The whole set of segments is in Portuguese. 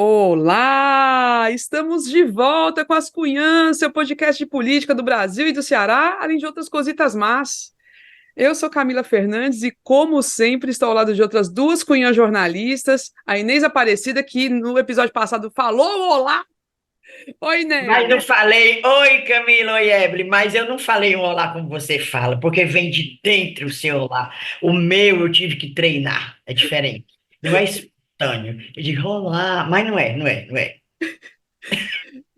Olá! Estamos de volta com as Cunhãs, seu podcast de política do Brasil e do Ceará, além de outras cositas más. Eu sou Camila Fernandes e, como sempre, estou ao lado de outras duas cunhãs jornalistas, a Inês Aparecida, que no episódio passado falou olá. Oi, Mas Inês! não falei, oi Camila, oi Evelyn, mas eu não falei um olá como você fala, porque vem de dentro o seu olá. O meu eu tive que treinar, é diferente. Não é espontâneo. Eu digo olá, mas não é.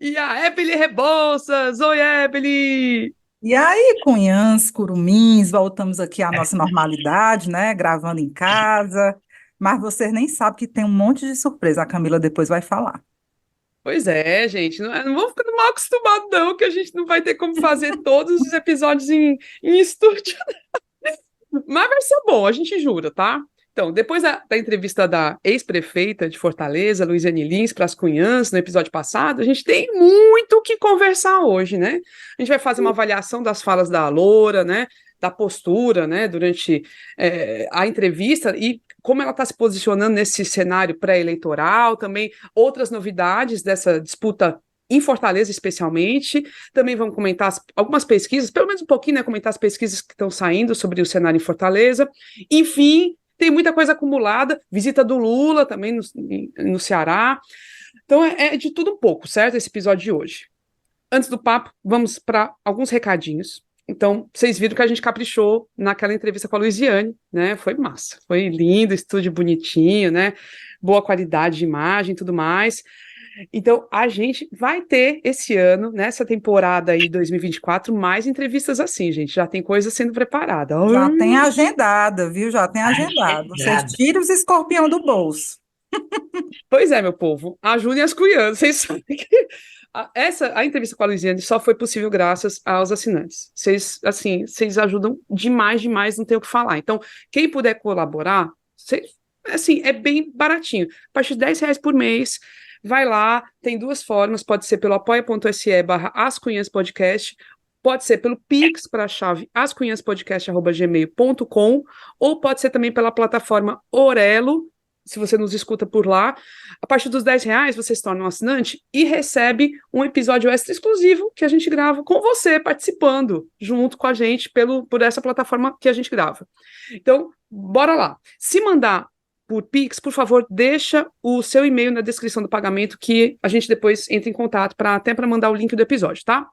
E a Ebele Rebouças! Oi, Ebele! E aí, cunhãs, curumins, voltamos aqui à nossa normalidade, né? Gravando em casa. Mas vocês nem sabem que tem um monte de surpresa. A Camila depois vai falar. Pois é, gente, não vamos ficando mal acostumados, não, que a gente não vai ter como fazer todos os episódios em estúdio. Mas vai ser bom, a gente jura, tá? Então, depois da entrevista da ex-prefeita de Fortaleza, Luiziane Lins, para as Cunhãs, no episódio passado, a gente tem muito o que conversar hoje, né? A gente vai fazer uma avaliação das falas da Loura, né? Da postura, né? Durante a entrevista e como ela está se posicionando nesse cenário pré-eleitoral, também outras novidades dessa disputa em Fortaleza, especialmente. Também vamos comentar algumas pesquisas, pelo menos um pouquinho, né? Comentar as pesquisas que estão saindo sobre o cenário em Fortaleza. Enfim, tem muita coisa acumulada. Visita do Lula também no Ceará. Então, é de tudo um pouco, certo? Esse episódio de hoje. Antes do papo, vamos para alguns recadinhos. Então, vocês viram que a gente caprichou naquela entrevista com a Luiziane, né? Foi massa, foi lindo, estúdio bonitinho, né? Boa qualidade de imagem e tudo mais. Então, a gente vai ter esse ano, nessa temporada aí 2024, mais entrevistas assim, gente. Já tem coisa sendo preparada. Já Ai, tem agendada, viu? Já tem Ai, agendado. Vocês chegada. tiram os escorpião do bolso. pois é, meu povo. Ajudem as cuiadas. Vocês sabem que a entrevista com a Luiziane só foi possível graças aos assinantes. Vocês, assim, vocês ajudam demais, demais, não tem o que falar. Então, quem puder colaborar, vocês, assim, é bem baratinho. A partir de R$ 10 por mês, vai lá, tem duas formas, pode ser pelo apoia.se/ascunhaspodcast, pode ser pelo Pix para a chave ascunhaspodcast@gmail.com, ou pode ser também pela plataforma Orelo, se você nos escuta por lá. A partir dos R$ 10, você se torna um assinante e recebe um episódio extra exclusivo que a gente grava com você, participando junto com a gente por essa plataforma que a gente grava. Então, bora lá. Se mandar por Pix, por favor, deixa o seu e-mail na descrição do pagamento que a gente depois entra em contato até para mandar o link do episódio, tá?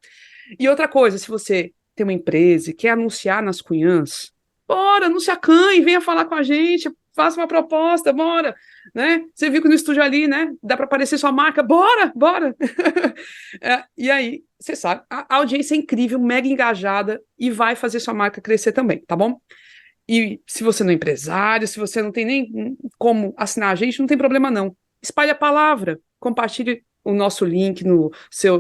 E outra coisa, se você tem uma empresa e quer anunciar nas Cunhãs, bora, não se acanhe, venha falar com a gente, faça uma proposta, bora, né? Você viu que no estúdio ali, né? Dá para aparecer sua marca, bora, bora. E aí, você sabe, a audiência é incrível, mega engajada e vai fazer sua marca crescer também, tá bom? E se você não é empresário, se você não tem nem como assinar a gente, não tem problema não. Espalhe a palavra, compartilhe o nosso link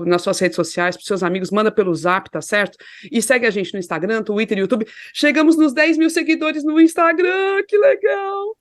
nas suas redes sociais, para os seus amigos, manda pelo Zap, tá certo? E segue a gente no Instagram, Twitter, YouTube. Chegamos nos 10 mil seguidores no Instagram, que legal!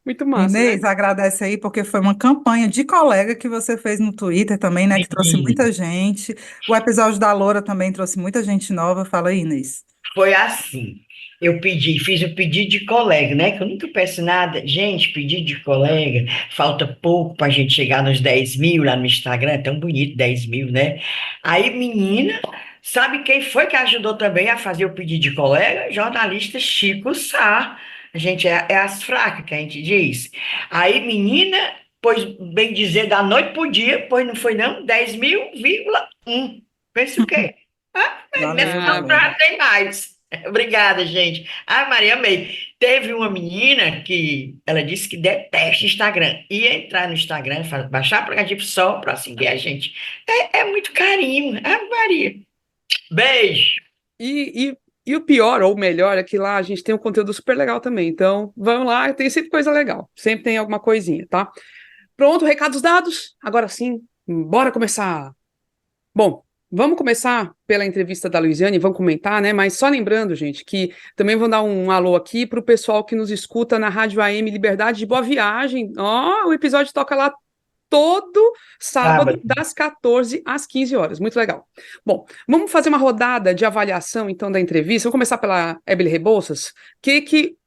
Muito massa, né? Inês, agradece aí, porque foi uma campanha de colega que você fez no Twitter também, né? Que trouxe Menino, muita gente. O episódio da Loura também trouxe muita gente nova. Fala aí, Inês. foi assim. Eu pedi, fiz o pedido de colega, né? Que eu nunca peço nada. Gente, pedido de colega, falta pouco para a gente chegar nos 10 mil lá no Instagram, é tão bonito, 10 mil, né? Aí, menina, sabe quem foi que ajudou também a fazer o pedido de colega? Jornalista Chico Sá. A gente é as fracas que a gente diz. Aí, menina, pois bem dizer, da noite pro dia, pois não foi não? 10 mil,1. Pensa o quê? Ah, nesse Valeu, Ah, contrato valeu. tem mais. Obrigada, gente. Ah, Maria, amei. Teve uma menina que ela disse que detesta Instagram. Ia entrar no Instagram, baixar o aplicativo só para seguir a gente. É muito carinho. Ah, Maria. Beijo. e, e, e o pior, ou o melhor, é que lá a gente tem um conteúdo super legal também. Então, vamos lá, tem sempre coisa legal. Sempre tem alguma coisinha, tá? Pronto, recados dados. Agora sim, bora começar. Bom, vamos começar pela entrevista da Luiziane, vamos comentar, né? Mas só lembrando, gente, que também vou dar um alô aqui para o pessoal que nos escuta na Rádio AM Liberdade de Boa Viagem. Ó, o episódio toca lá todo sábado, Sábado. das 14 às 15 horas. Muito legal. Bom, vamos fazer uma rodada de avaliação, então, da entrevista. Vamos começar pela Ebele Rebouças.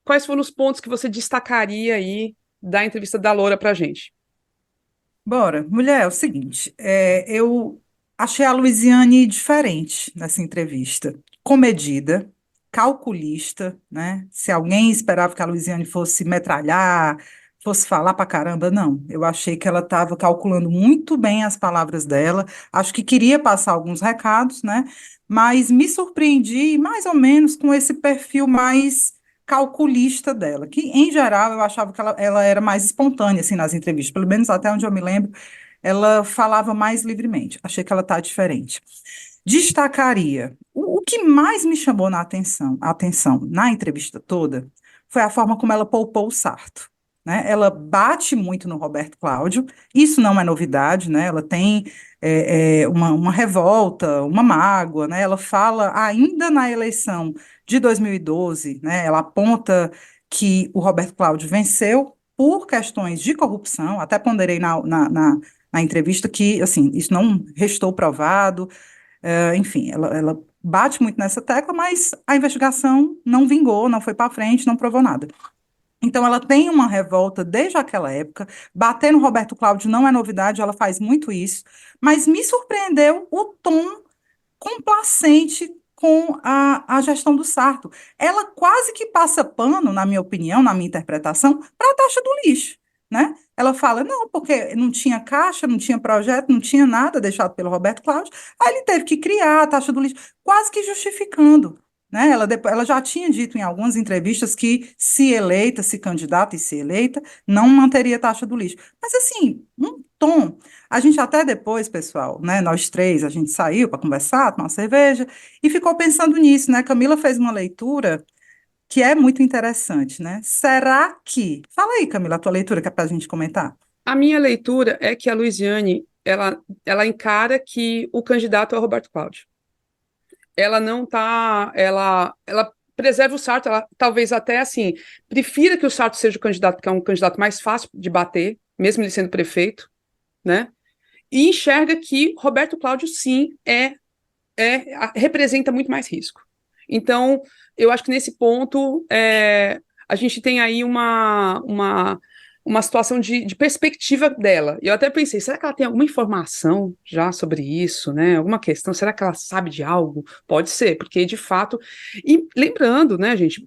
Quais foram os pontos que você destacaria aí da entrevista da Loura para a gente? Bora. Mulher, é o seguinte, eu achei a Luiziane diferente nessa entrevista. Comedida, calculista, né? Se alguém esperava que a Luiziane fosse metralhar, fosse falar pra caramba, não. Eu achei que ela estava calculando muito bem as palavras dela. Acho que queria passar alguns recados, né? Mas me surpreendi mais ou menos com esse perfil mais calculista dela, que em geral eu achava que ela era mais espontânea assim nas entrevistas, pelo menos até onde eu me lembro, ela falava mais livremente. Achei que ela está diferente. Destacaria o que mais me chamou a atenção na entrevista toda foi a forma como ela poupou o Sarto. Né? Ela bate muito no Roberto Cláudio, isso não é novidade, né? Ela tem uma revolta, uma mágoa, né? Ela fala ainda na eleição de 2012, né? Ela aponta que o Roberto Cláudio venceu por questões de corrupção, até ponderei na entrevista que, assim, isso não restou provado, enfim, ela bate muito nessa tecla, mas a investigação não vingou, não foi para frente, não provou nada. Então, ela tem uma revolta desde aquela época. Bater no Roberto Cláudio não é novidade, ela faz muito isso, mas me surpreendeu o tom complacente com a gestão do Sarto. Ela quase que passa pano, na minha opinião, na minha interpretação, para a taxa do lixo, né? Ela fala, não, porque não tinha caixa, não tinha projeto, não tinha nada deixado pelo Roberto Cláudio, aí ele teve que criar a taxa do lixo, quase que justificando. Né? Ela já tinha dito em algumas entrevistas que, se eleita, se candidata e se eleita, não manteria a taxa do lixo. Mas, assim, um tom. A gente até depois, pessoal, né, nós três, a gente saiu para conversar, tomar uma cerveja, e ficou pensando nisso, né? Camila fez uma leitura que é muito interessante, né? Será que... Fala aí, Camila, a tua leitura que é para a gente comentar. A minha leitura é que a Luiziane, ela encara que o candidato é o Roberto Cláudio. Ela não tá, ela preserva o Sarto, ela talvez até assim, prefira que o Sarto seja o candidato, porque é um candidato mais fácil de bater, mesmo ele sendo prefeito, né? E enxerga que Roberto Cláudio, sim, representa muito mais risco. Então, eu acho que nesse ponto a gente tem aí uma situação de perspectiva dela. E eu até pensei, será que ela tem alguma informação já sobre isso, né? Alguma questão? Será que ela sabe de algo? Pode ser, porque de fato. E lembrando, né, gente,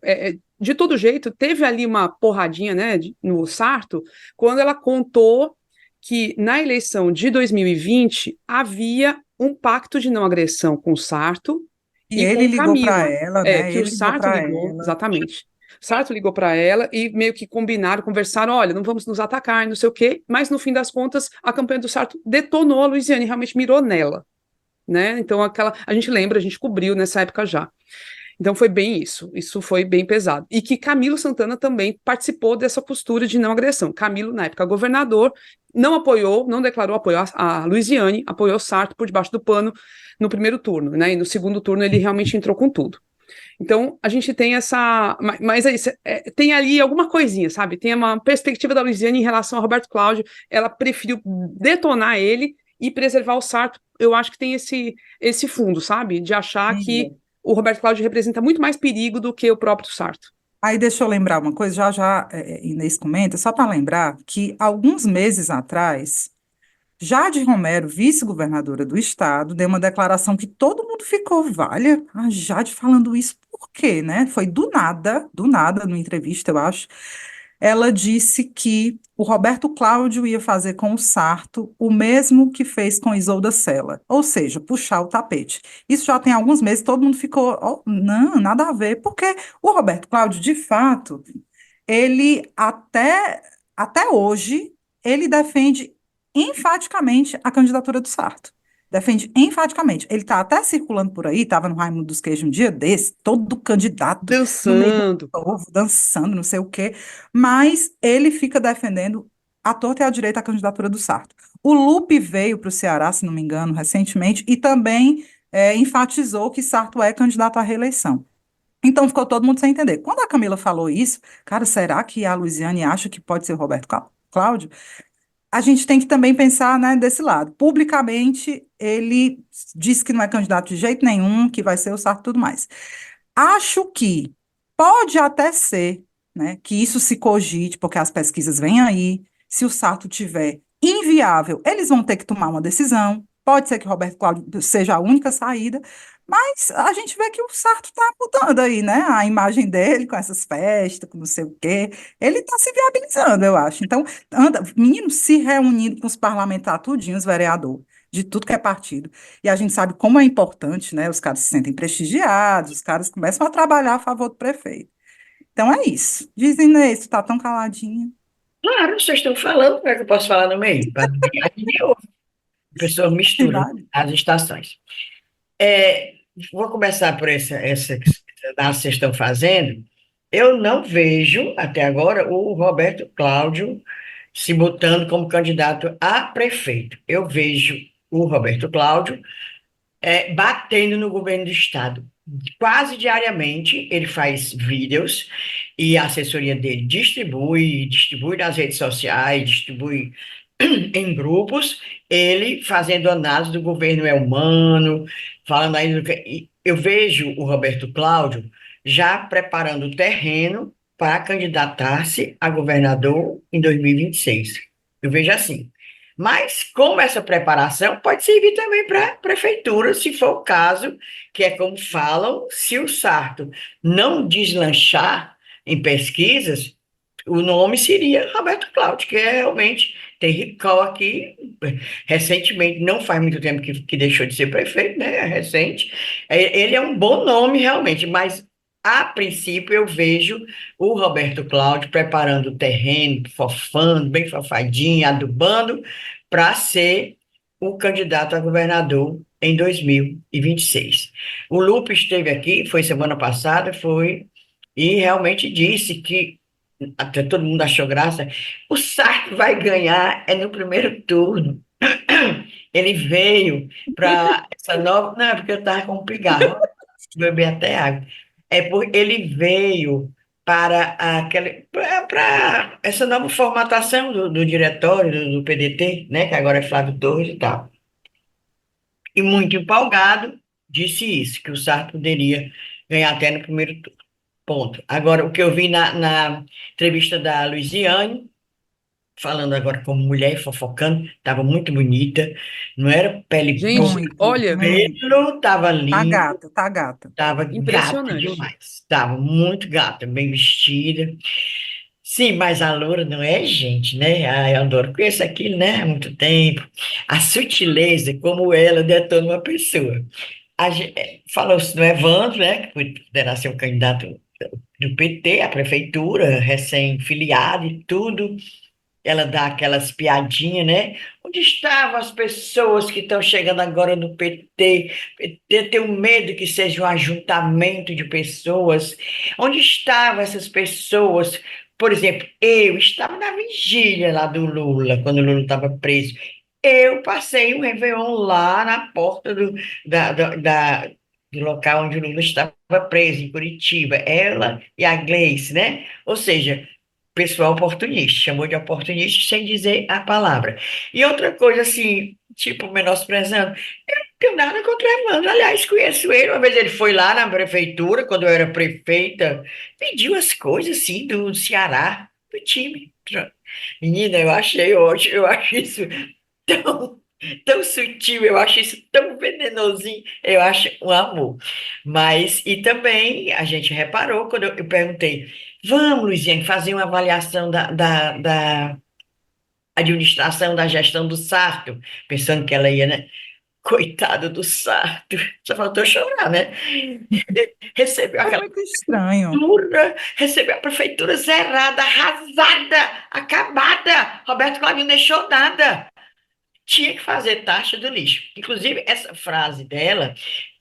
de todo jeito, teve ali uma porradinha, né, no Sarto, quando ela contou que na eleição de 2020 havia um pacto de não agressão com o Sarto E e ele com ligou para Camila. ela, É, né? que o Ele ligou Sarto para ligou, ela. exatamente. O Sarto ligou para ela e meio que combinaram, conversaram, olha, não vamos nos atacar, não sei o quê, mas no fim das contas, a campanha do Sarto detonou a Luiziane, realmente mirou nela, né? Então a gente lembra, a gente cobriu nessa época já. Então foi bem isso foi bem pesado. E que Camilo Santana também participou dessa postura de não agressão. Camilo, na época governador, não apoiou, não declarou apoio a Luiziane, apoiou Sarto por debaixo do pano no primeiro turno, né? E no segundo turno ele realmente entrou com tudo. Então, a gente tem essa. Mas é isso, tem ali alguma coisinha, sabe? Tem uma perspectiva da Luiziane em relação a Roberto Cláudio. Ela preferiu detonar ele e preservar o Sarto. Eu acho que tem esse fundo, sabe? De achar que o Roberto Cláudio representa muito mais perigo do que o próprio Sarto. Aí deixa eu lembrar uma coisa, já já Inês comenta, só para lembrar que alguns meses atrás, Jade Romero, vice-governadora do estado, deu uma declaração que todo mundo ficou, valha, a Jade falando isso por quê, né? Foi do nada, numa entrevista, eu acho. Ela disse que o Roberto Cláudio ia fazer com o Sarto o mesmo que fez com Isolda Sela, ou seja, puxar o tapete. Isso já tem alguns meses, todo mundo ficou, "Oh, não, nada a ver", porque o Roberto Cláudio, de fato, ele até hoje, ele defende enfaticamente a candidatura do Sarto. Defende enfaticamente. Ele está até circulando por aí, estava no Raimundo dos Queijos um dia desse, todo candidato no meio do Dançando. povo, dançando, não sei o quê, mas ele fica defendendo à torta e à direita a candidatura do Sarto. O Lupe veio para o Ceará, se não me engano, recentemente, e também enfatizou que Sarto é candidato à reeleição. Então ficou todo mundo sem entender. Quando a Camila falou isso, cara, será que a Luiziane acha que pode ser o Roberto Cláudio? A gente tem que também pensar, né, desse lado. Publicamente, ele disse que não é candidato de jeito nenhum, que vai ser o Sarto e tudo mais. Acho que pode até ser, né, que isso se cogite, porque as pesquisas vêm aí. Se o Sarto tiver inviável. Eles vão ter que tomar uma decisão. Pode ser que Roberto Cláudio seja a única saída, mas a gente vê que o Sarto está mudando aí, né? A imagem dele com essas festas, com não sei o quê. Ele está se viabilizando, eu acho. Então, anda, menino se reunindo com os parlamentares, tudinho, os vereadores, de tudo que é partido. E a gente sabe como é importante, né? Os caras se sentem prestigiados, os caras começam a trabalhar a favor do prefeito. Então é isso. Dizem, Inês, tu tá tão caladinha. Claro, vocês estão falando, como é que eu posso falar no meio? Para ganhar dinheiro. A pessoa mistura Verdade. as estações. É, vou começar por essa que vocês estão fazendo. Eu não vejo, até agora, o Roberto Cláudio se botando como candidato a prefeito. Eu vejo o Roberto Cláudio batendo no governo do estado. Quase diariamente ele faz vídeos e a assessoria dele distribui nas redes sociais, distribui em grupos, ele fazendo análise do governo é humano, falando aí eu vejo o Roberto Cláudio já preparando o terreno para candidatar-se a governador em 2026. Eu vejo assim. Mas, como essa preparação pode servir também para a prefeitura, se for o caso, que é como falam, se o Sarto não deslanchar em pesquisas, o nome seria Roberto Cláudio, que realmente tem recall aqui, recentemente, não faz muito tempo que deixou de ser prefeito, né? É recente. Ele é um bom nome, realmente, mas a princípio eu vejo o Roberto Cláudio preparando o terreno, fofando, bem fofadinho, adubando, para ser o candidato a governador em 2026. O Lupe esteve aqui, foi semana passada, e realmente disse que até todo mundo achou graça. O Sarto vai ganhar no primeiro turno. Ele veio para essa nova. Não, é porque eu estava com um pigarro, beber até água. Ele veio para essa nova formatação do diretório do PDT, né, que agora é Flávio Torres e tal. E muito empolgado, disse isso, que o Sarto poderia ganhar até no primeiro turno. Ponto. Agora, o que eu vi na entrevista da Luiziane, falando agora como mulher, fofocando, estava muito bonita, não era pele boa, Gente, Muito, olha, muito. pelo estava Tá lindo, gata, tá gata. estava gata impressionante. demais, estava muito gata, bem vestida. Sim, mas a loura não é gente, né? Ah, eu adoro, conheço aquilo, né? Há muito tempo. A sutileza, como ela detona uma pessoa. Falou-se no Evandro, né? Que poderá ser um candidato do PT, a prefeitura, recém-filiado e tudo. Ela dá aquelas piadinhas, né? Onde estavam as pessoas que estão chegando agora no PT? PT tem um medo que seja um ajuntamento de pessoas. Onde estavam essas pessoas? Por exemplo, eu estava na vigília lá do Lula, quando o Lula estava preso. Eu passei um Réveillon lá na porta do local onde o Lula estava preso, em Curitiba. Ela e a Gleice, né? Ou seja, pessoal oportunista, chamou de oportunista sem dizer a palavra. E outra coisa, assim, tipo, menosprezando, eu não tenho nada contra o Evandro, aliás, conheço ele, uma vez ele foi lá na prefeitura, quando eu era prefeita, pediu as coisas, assim, do Ceará, do time. Menina, eu achei ótimo, eu acho isso tão, tão sutil, eu acho isso tão venenosinho, eu acho um amor. Mas, e também a gente reparou, quando eu perguntei, vamos, Luiziane, fazer uma avaliação da administração, da gestão do Sarto, pensando que ela ia, né? Coitado do Sarto, só faltou chorar, né? Recebeu Foi aquela muito estranho. prefeitura, recebeu a prefeitura zerada, arrasada, acabada. Roberto Cláudio não deixou nada. Tinha que fazer taxa do lixo. Inclusive, essa frase dela,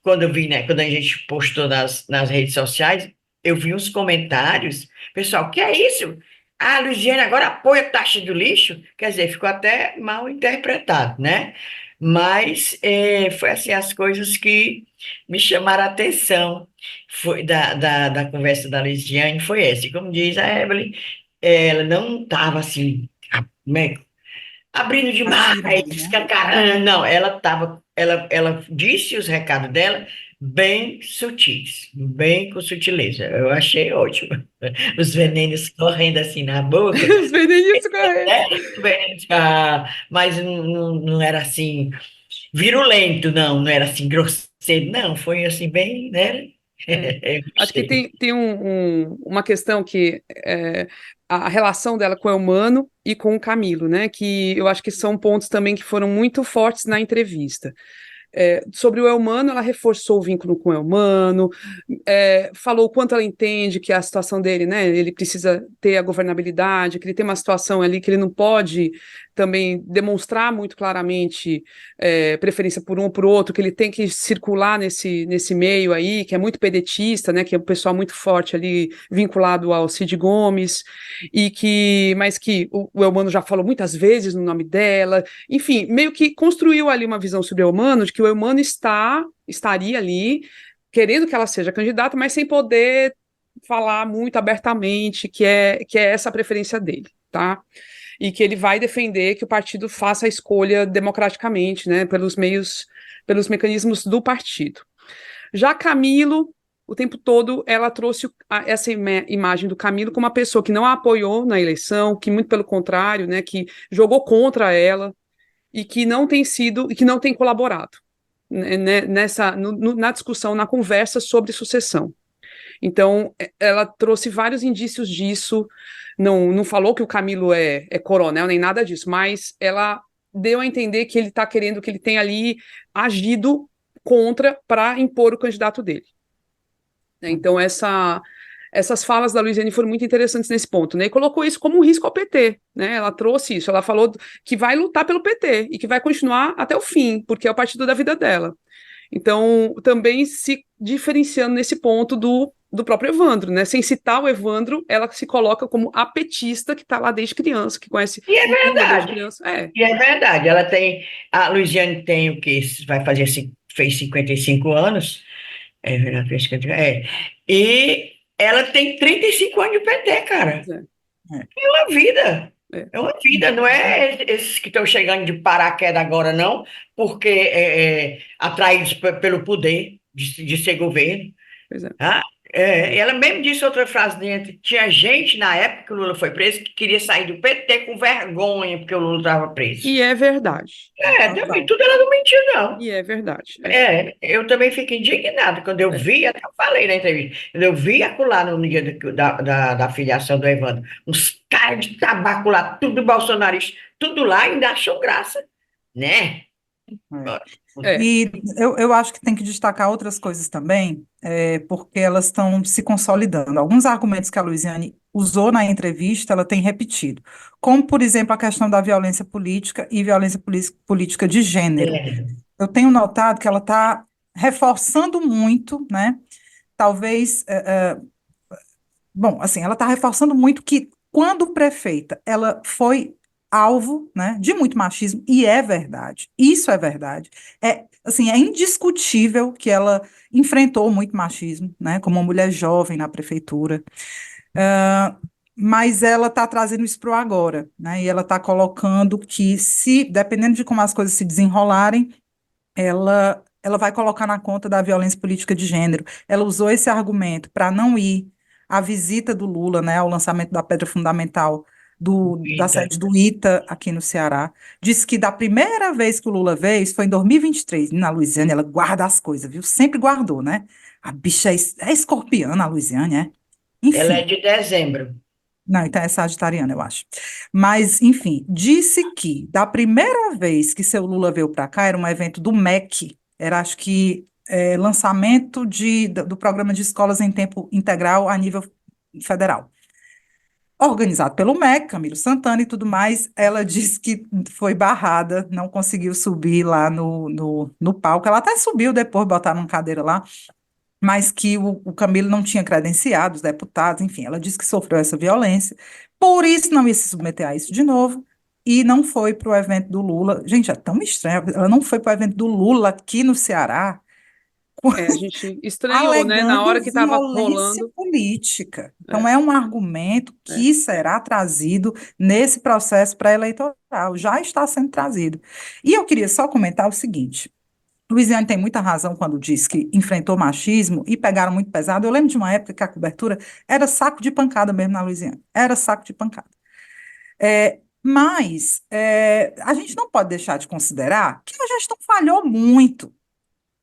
quando eu vi, né, quando a gente postou nas redes sociais, eu vi uns comentários, pessoal, que é isso? Ah, a Luiziane agora apoia a taxa do lixo? Quer dizer, ficou até mal interpretado, né? Mas foi assim, as coisas que me chamaram a atenção foi da conversa da Luiziane foi essa. E como diz a Evelyn, ela não estava assim, né, abrindo demais, Atirando, né? escancarando. Não, ela disse os recados dela bem sutis, bem com sutileza. Eu achei ótimo. Os venenos correndo assim na boca, Os veneninhos correndo. né? Venenos, mas não era assim virulento, não era assim grosseiro, não, foi assim bem, né? É. Eu Acho que gostei. tem uma questão que a relação dela com o Eumano e com o Camilo, né? Que eu acho que são pontos também que foram muito fortes na entrevista. Sobre o Elmano, ela reforçou o vínculo com o Elmano, falou o quanto ela entende que a situação dele, né, ele precisa ter a governabilidade, que ele tem uma situação ali que ele não pode também demonstrar muito claramente preferência por um ou por outro, que ele tem que circular nesse meio aí, que é muito pedetista, né, que é um pessoal muito forte ali vinculado ao Cid Gomes, mas que o Elmano já falou muitas vezes no nome dela, enfim, meio que construiu ali uma visão sobre o Eumano, de que o Eumano estaria ali querendo que ela seja candidata, mas sem poder falar muito abertamente que é essa a preferência dele, tá? E que ele vai defender que o partido faça a escolha democraticamente, né, pelos mecanismos do partido. Já Camilo, o tempo todo, ela trouxe essa imagem do Camilo como uma pessoa que não a apoiou na eleição, que muito pelo contrário, né, que jogou contra ela, e que não tem sido e que não tem colaborado na discussão, na conversa sobre sucessão. Então, ela trouxe vários indícios disso, não falou que o Camilo é coronel, nem nada disso, mas ela deu a entender que ele está querendo, que ele tem ali agido contra para impor o candidato dele. Então, essas falas da Luiziane foram muito interessantes nesse ponto, né? E colocou isso como um risco ao PT, né? Ela trouxe isso, ela falou que vai lutar pelo PT e que vai continuar até o fim, porque é o partido da vida dela. Então, também se diferenciando nesse ponto do próprio Evandro, né? Sem citar o Evandro, ela se coloca como a petista que está lá desde criança, que conhece E é o Lula desde verdade, criança. e é verdade. Ela tem, a Luiziane tem o que vai fazer, fez 55 anos, ela fez, e ela tem 35 anos de PT, Pois cara. é, É uma vida. é, É uma vida, não é esses que estão chegando de paraquedas agora, não, porque atraídos pelo poder de ser governo. pois é. Ah, ela mesmo disse outra frase dentro. Tinha gente na época que o Lula foi preso que queria sair do PT com vergonha porque o Lula estava preso. E é verdade. Também Total. tudo ela não mentiu, não. E é verdade. Eu também fico indignado quando eu É. vi, até eu falei na entrevista, quando eu vi acolá no dia da filiação do Evandro, uns caras de tabaco lá, tudo bolsonarista, tudo lá, ainda achou graça, né? É. E eu acho que tem que destacar outras coisas também, porque elas estão se consolidando. Alguns argumentos que a Luiziane usou na entrevista, ela tem repetido, como, por exemplo, a questão da violência política e violência política de gênero. É, Eu tenho notado que ela está reforçando muito, né? Talvez, bom, assim, ela está reforçando muito que quando prefeita, ela foi alvo, né, de muito machismo, e é verdade, isso é verdade. Assim, é indiscutível que ela enfrentou muito machismo, né, como uma mulher jovem na prefeitura, mas ela está trazendo isso para o agora, né, e ela está colocando que se, dependendo de como as coisas se desenrolarem, ela vai colocar na conta da violência política de gênero. Ela usou esse argumento para não ir à visita do Lula, né, ao lançamento da pedra fundamental da vida. sede do ITA aqui no Ceará. Disse que da primeira vez que o Lula veio, isso foi em 2023, na Luisiane, ela guarda as coisas, viu? Sempre guardou, né? A bicha é escorpiana, a Luisiane, é? Ela é Enfim. de dezembro. Não, então é sagitariana, eu acho. Mas, enfim, disse que da primeira vez que seu Lula veio para cá, era um evento do MEC, era acho que lançamento do programa de escolas em tempo integral a nível federal. Organizado pelo MEC, Camilo Santana e tudo mais, ela disse que foi barrada, não conseguiu subir lá no palco. Ela até subiu depois, botaram uma cadeira lá, mas que o Camilo não tinha credenciado, os deputados, enfim, ela disse que sofreu essa violência, por isso não ia se submeter a isso de novo, e não foi para o evento do Lula. Gente, é tão estranho, ela não foi para o evento do Lula aqui no Ceará, A gente estranhou, né? Na alegando hora que estava violência rolando. política. Então, É, é um argumento é. que será trazido nesse processo pré-eleitoral, já está sendo trazido. E eu queria só comentar o seguinte, Luiziane tem muita razão quando diz que enfrentou machismo e pegaram muito pesado. Eu lembro de uma época que a cobertura era saco de pancada mesmo na Luiziane. Era saco de pancada. Mas a gente não pode deixar de considerar que a gestão falhou muito,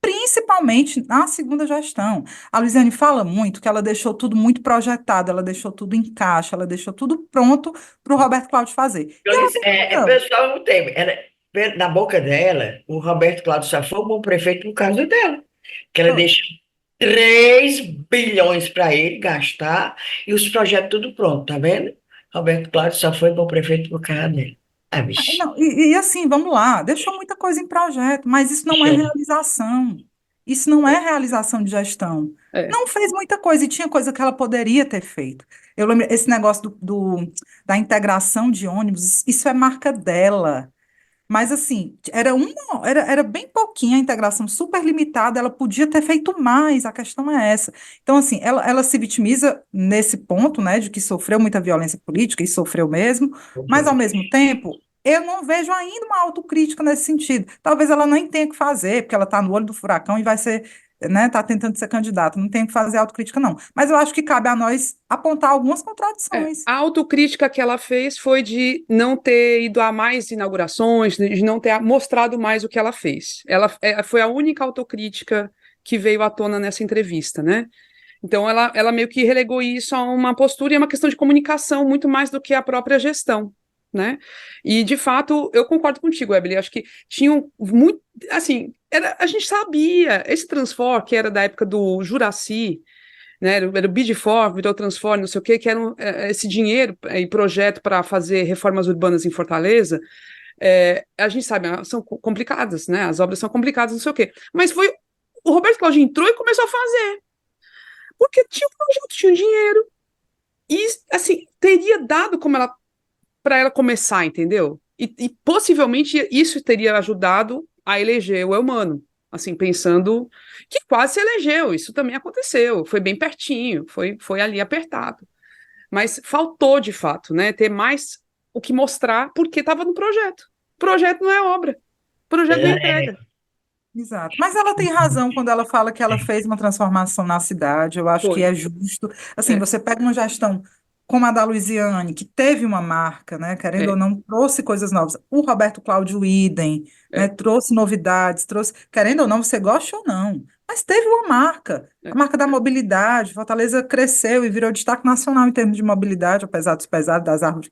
principalmente na segunda gestão. A Luiziane fala muito que ela deixou tudo muito projetado, ela deixou tudo em caixa, ela deixou tudo pronto para o Roberto Cláudio fazer. E Eu ela disse, tem razão. pessoal, não tem. Na boca dela, o Roberto Cláudio só foi um bom prefeito por causa dela. Que ela Foi. deixou 3 bilhões para ele gastar e os projetos tudo pronto, tá vendo? Roberto Cláudio só foi bom prefeito por causa dele. Ah, bicho. Não, e assim, vamos lá, deixou muita coisa em projeto, mas isso não é Show. realização. Isso não é realização de gestão. É. Não fez muita coisa e tinha coisa que ela poderia ter feito. Eu lembro, esse negócio da integração de ônibus, isso é marca dela. Mas assim, era bem pouquinho a integração, super limitada, ela podia ter feito mais, a questão é essa. Então, assim, ela se vitimiza nesse ponto, né, de que sofreu muita violência política, e sofreu mesmo, mas ao mesmo tempo, eu não vejo ainda uma autocrítica nesse sentido. Talvez ela nem tenha que fazer, porque ela está no olho do furacão e vai ser, né, está tentando ser candidata, não tem que fazer autocrítica, não. Mas eu acho que cabe a nós apontar algumas contradições. A autocrítica que ela fez foi de não ter ido a mais inaugurações, de não ter mostrado mais o que ela fez. Ela foi a única autocrítica que veio à tona nessa entrevista, né? Então, ela meio que relegou isso a uma postura e é uma questão de comunicação muito mais do que a própria gestão, né? E, de fato, eu concordo contigo, Ebele, acho que tinham muito, assim, a gente sabia, esse Transfor, que era da época do Juraci, né, era o BID4, virou Transform, não sei o quê, que era esse dinheiro e projeto para fazer reformas urbanas em Fortaleza, a gente sabe, são complicadas, né, as obras são complicadas, não sei o quê, mas foi, o Roberto Cláudio entrou e começou a fazer, porque tinha um projeto, tinha um dinheiro, e, assim, teria dado para ela começar, entendeu? E possivelmente isso teria ajudado a eleger o Elmano, assim, pensando que quase se elegeu, isso também aconteceu, foi bem pertinho, foi ali apertado. Mas faltou, de fato, né, ter mais o que mostrar, porque estava no projeto. Projeto não é obra, projeto não é É, entrega. Exato. Mas ela tem razão quando ela fala que ela fez uma transformação na cidade. Eu acho que Foi. é justo. Assim, É, você pega uma gestão como a da Luiziane, que teve uma marca, né, querendo ou é, não, trouxe coisas novas. O Roberto Cláudio idem, né, é, trouxe novidades, trouxe, querendo ou não, você gosta ou não, mas teve uma marca, a é. marca da mobilidade. Fortaleza cresceu e virou destaque nacional em termos de mobilidade, apesar dos pesados das árvores,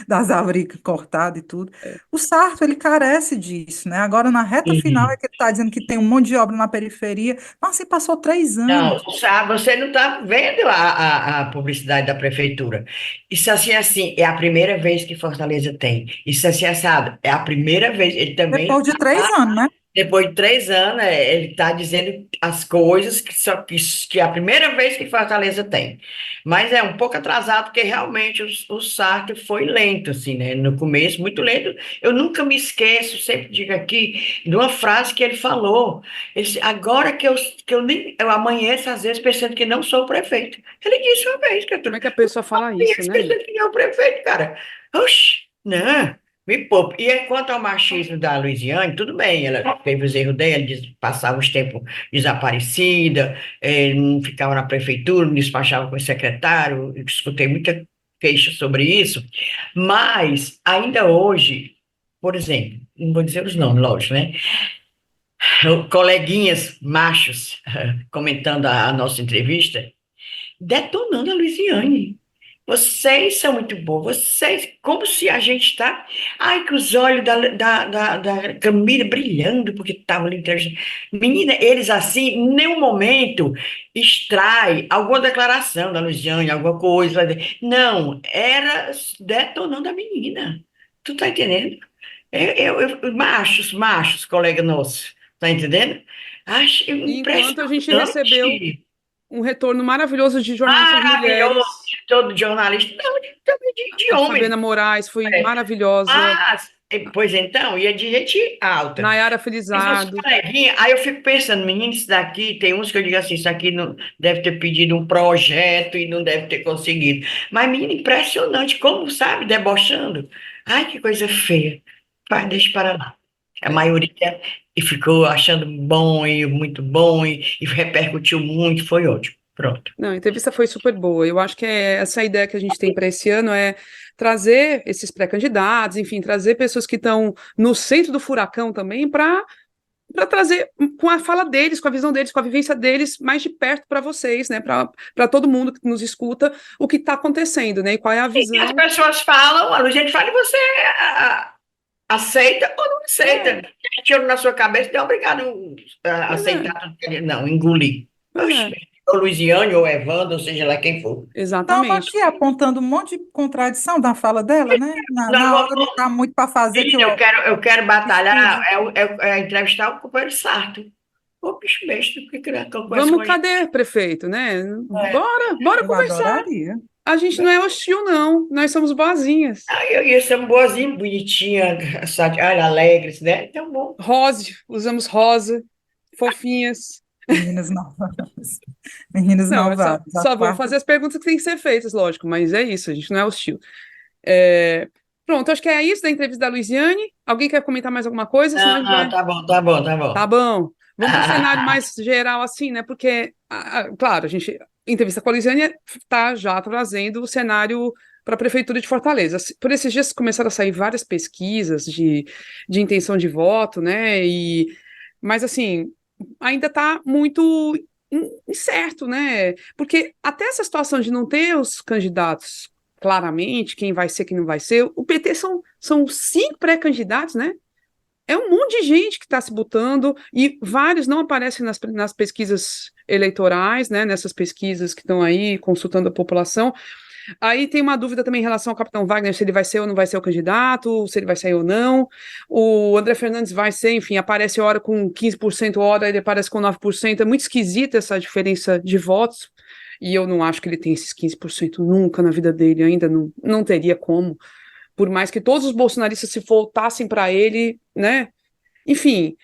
das árvores cortadas e tudo. É. O Sarto, ele carece disso, né? Agora, na reta final, é sim. que ele está dizendo que tem um monte de obra na periferia, mas assim, passou 3 anos. Não, sabe, você não está vendo a publicidade da prefeitura. Isso assim, é a primeira vez que Fortaleza tem. Isso assim, assado, é a primeira vez. Ele também Depois de 3 anos, né? depois de 3 anos, ele está dizendo as coisas que é a primeira vez que Fortaleza tem. Mas é um pouco atrasado, porque realmente o Sarto foi lento, assim, né? No começo, muito lento. Eu nunca me esqueço, sempre digo aqui, de uma frase que ele falou. Ele disse, agora eu amanheço, às vezes, pensando que não sou o prefeito. Ele disse uma vez que eu Como é que a pessoa fala isso, amanheço né? pensando que não é o prefeito, cara. Oxi, não. Me poupe. E quanto ao machismo da Luiziane, tudo bem, ela teve os erros dela, passava os tempos desaparecida, não ficava na prefeitura, não despachava com o secretário, eu escutei muita queixa sobre isso, mas ainda hoje, por exemplo, não vou dizer os nomes, lógico, né? Coleguinhas machos comentando a nossa entrevista, detonando a Luiziane. Vocês são muito bons, vocês, como se a gente está. Ai, que os olhos da Camila brilhando, porque estavam ali entrevistando. Menina, eles assim, em nenhum momento extrai alguma declaração da Luiziane, alguma coisa. Não, era detonando a menina. Tu tá entendendo? Machos, colega nosso, tá entendendo? Acho E enquanto a gente recebeu impressionante. um retorno maravilhoso de jornalistas Maravilhoso mulheres. de todo jornalista, não, também de A homens. Fabiana Moraes foi É. maravilhosa. Pois então, e é de gente alta. Nayara Mas os Felizardo. coleguinhas, aí eu fico pensando, menino, isso daqui, tem uns que eu digo assim, isso aqui não deve ter pedido um projeto e não deve ter conseguido. Mas, menino, impressionante, como, sabe, debochando. Ai, que coisa feia. Pai, deixa para lá. A maioria e ficou achando bom e muito bom e repercutiu muito, foi ótimo. Pronto. Não, a entrevista foi super boa. Eu acho que é essa a ideia que a gente tem para esse ano é trazer esses pré-candidatos, enfim, trazer pessoas que estão no centro do furacão também para trazer com a fala deles, com a visão deles, com a vivência deles mais de perto para vocês, né? Para todo mundo que nos escuta, o que está acontecendo, né? E qual é a E as visão. pessoas falam, a gente fala, e você aceita ou não aceita? É, Tiro na sua cabeça, não é obrigado a pois é, aceitar tudo que ele... Não, engolir. pois Oxe, é, ou Luiziane, ou Evandro, ou seja lá quem for. Estava exatamente. aqui apontando um monte de contradição da fala dela, né? Nós Na hora não vamos, está muito para fazer que menina, eu eu quero batalhar, estude. entrevistar o companheiro Sarto. Ô, bicho besta, por que ele conversa com Vamos, a gente? cadê, prefeito, né? É. Bora Eu conversar. adoraria. A gente não é hostil, não. Nós somos boazinhas. Aí eu ia ser um boazinho, bonitinha, olha, alegres, né? Então, bom. Rose, usamos rosa, fofinhas. Meninas malvadas. Meninas Não, malvadas. A só vamos quarta. fazer as perguntas que têm que ser feitas, lógico, mas é isso, a gente não é hostil. É, pronto, acho que é isso da entrevista da Luiziane. Alguém quer comentar mais alguma coisa? Senão a Não, gente não, vai. tá bom, tá bom, tá Tá bom. bom. Vamos para o cenário mais geral, assim, né? Porque, claro, a gente, entrevista com a Luiziane está já trazendo o cenário para a Prefeitura de Fortaleza. Por esses dias começaram a sair várias pesquisas de intenção de voto, né? Mas, assim, ainda está muito incerto, né? Porque até essa situação de não ter os candidatos claramente, quem vai ser, quem não vai ser, o PT são 5 pré-candidatos, né? É um monte de gente que está se botando e vários não aparecem nas pesquisas eleitorais, né? Nessas pesquisas que estão aí consultando a população. Aí tem uma dúvida também em relação ao Capitão Wagner, se ele vai ser ou não vai ser o candidato, se ele vai sair ou não. O André Fernandes vai ser, enfim, aparece hora com 15%, hora ele aparece com 9%. É muito esquisita essa diferença de votos. E eu não acho que ele tem esses 15% nunca na vida dele, ainda não teria como. Por mais que todos os bolsonaristas se voltassem para ele, né? Enfim,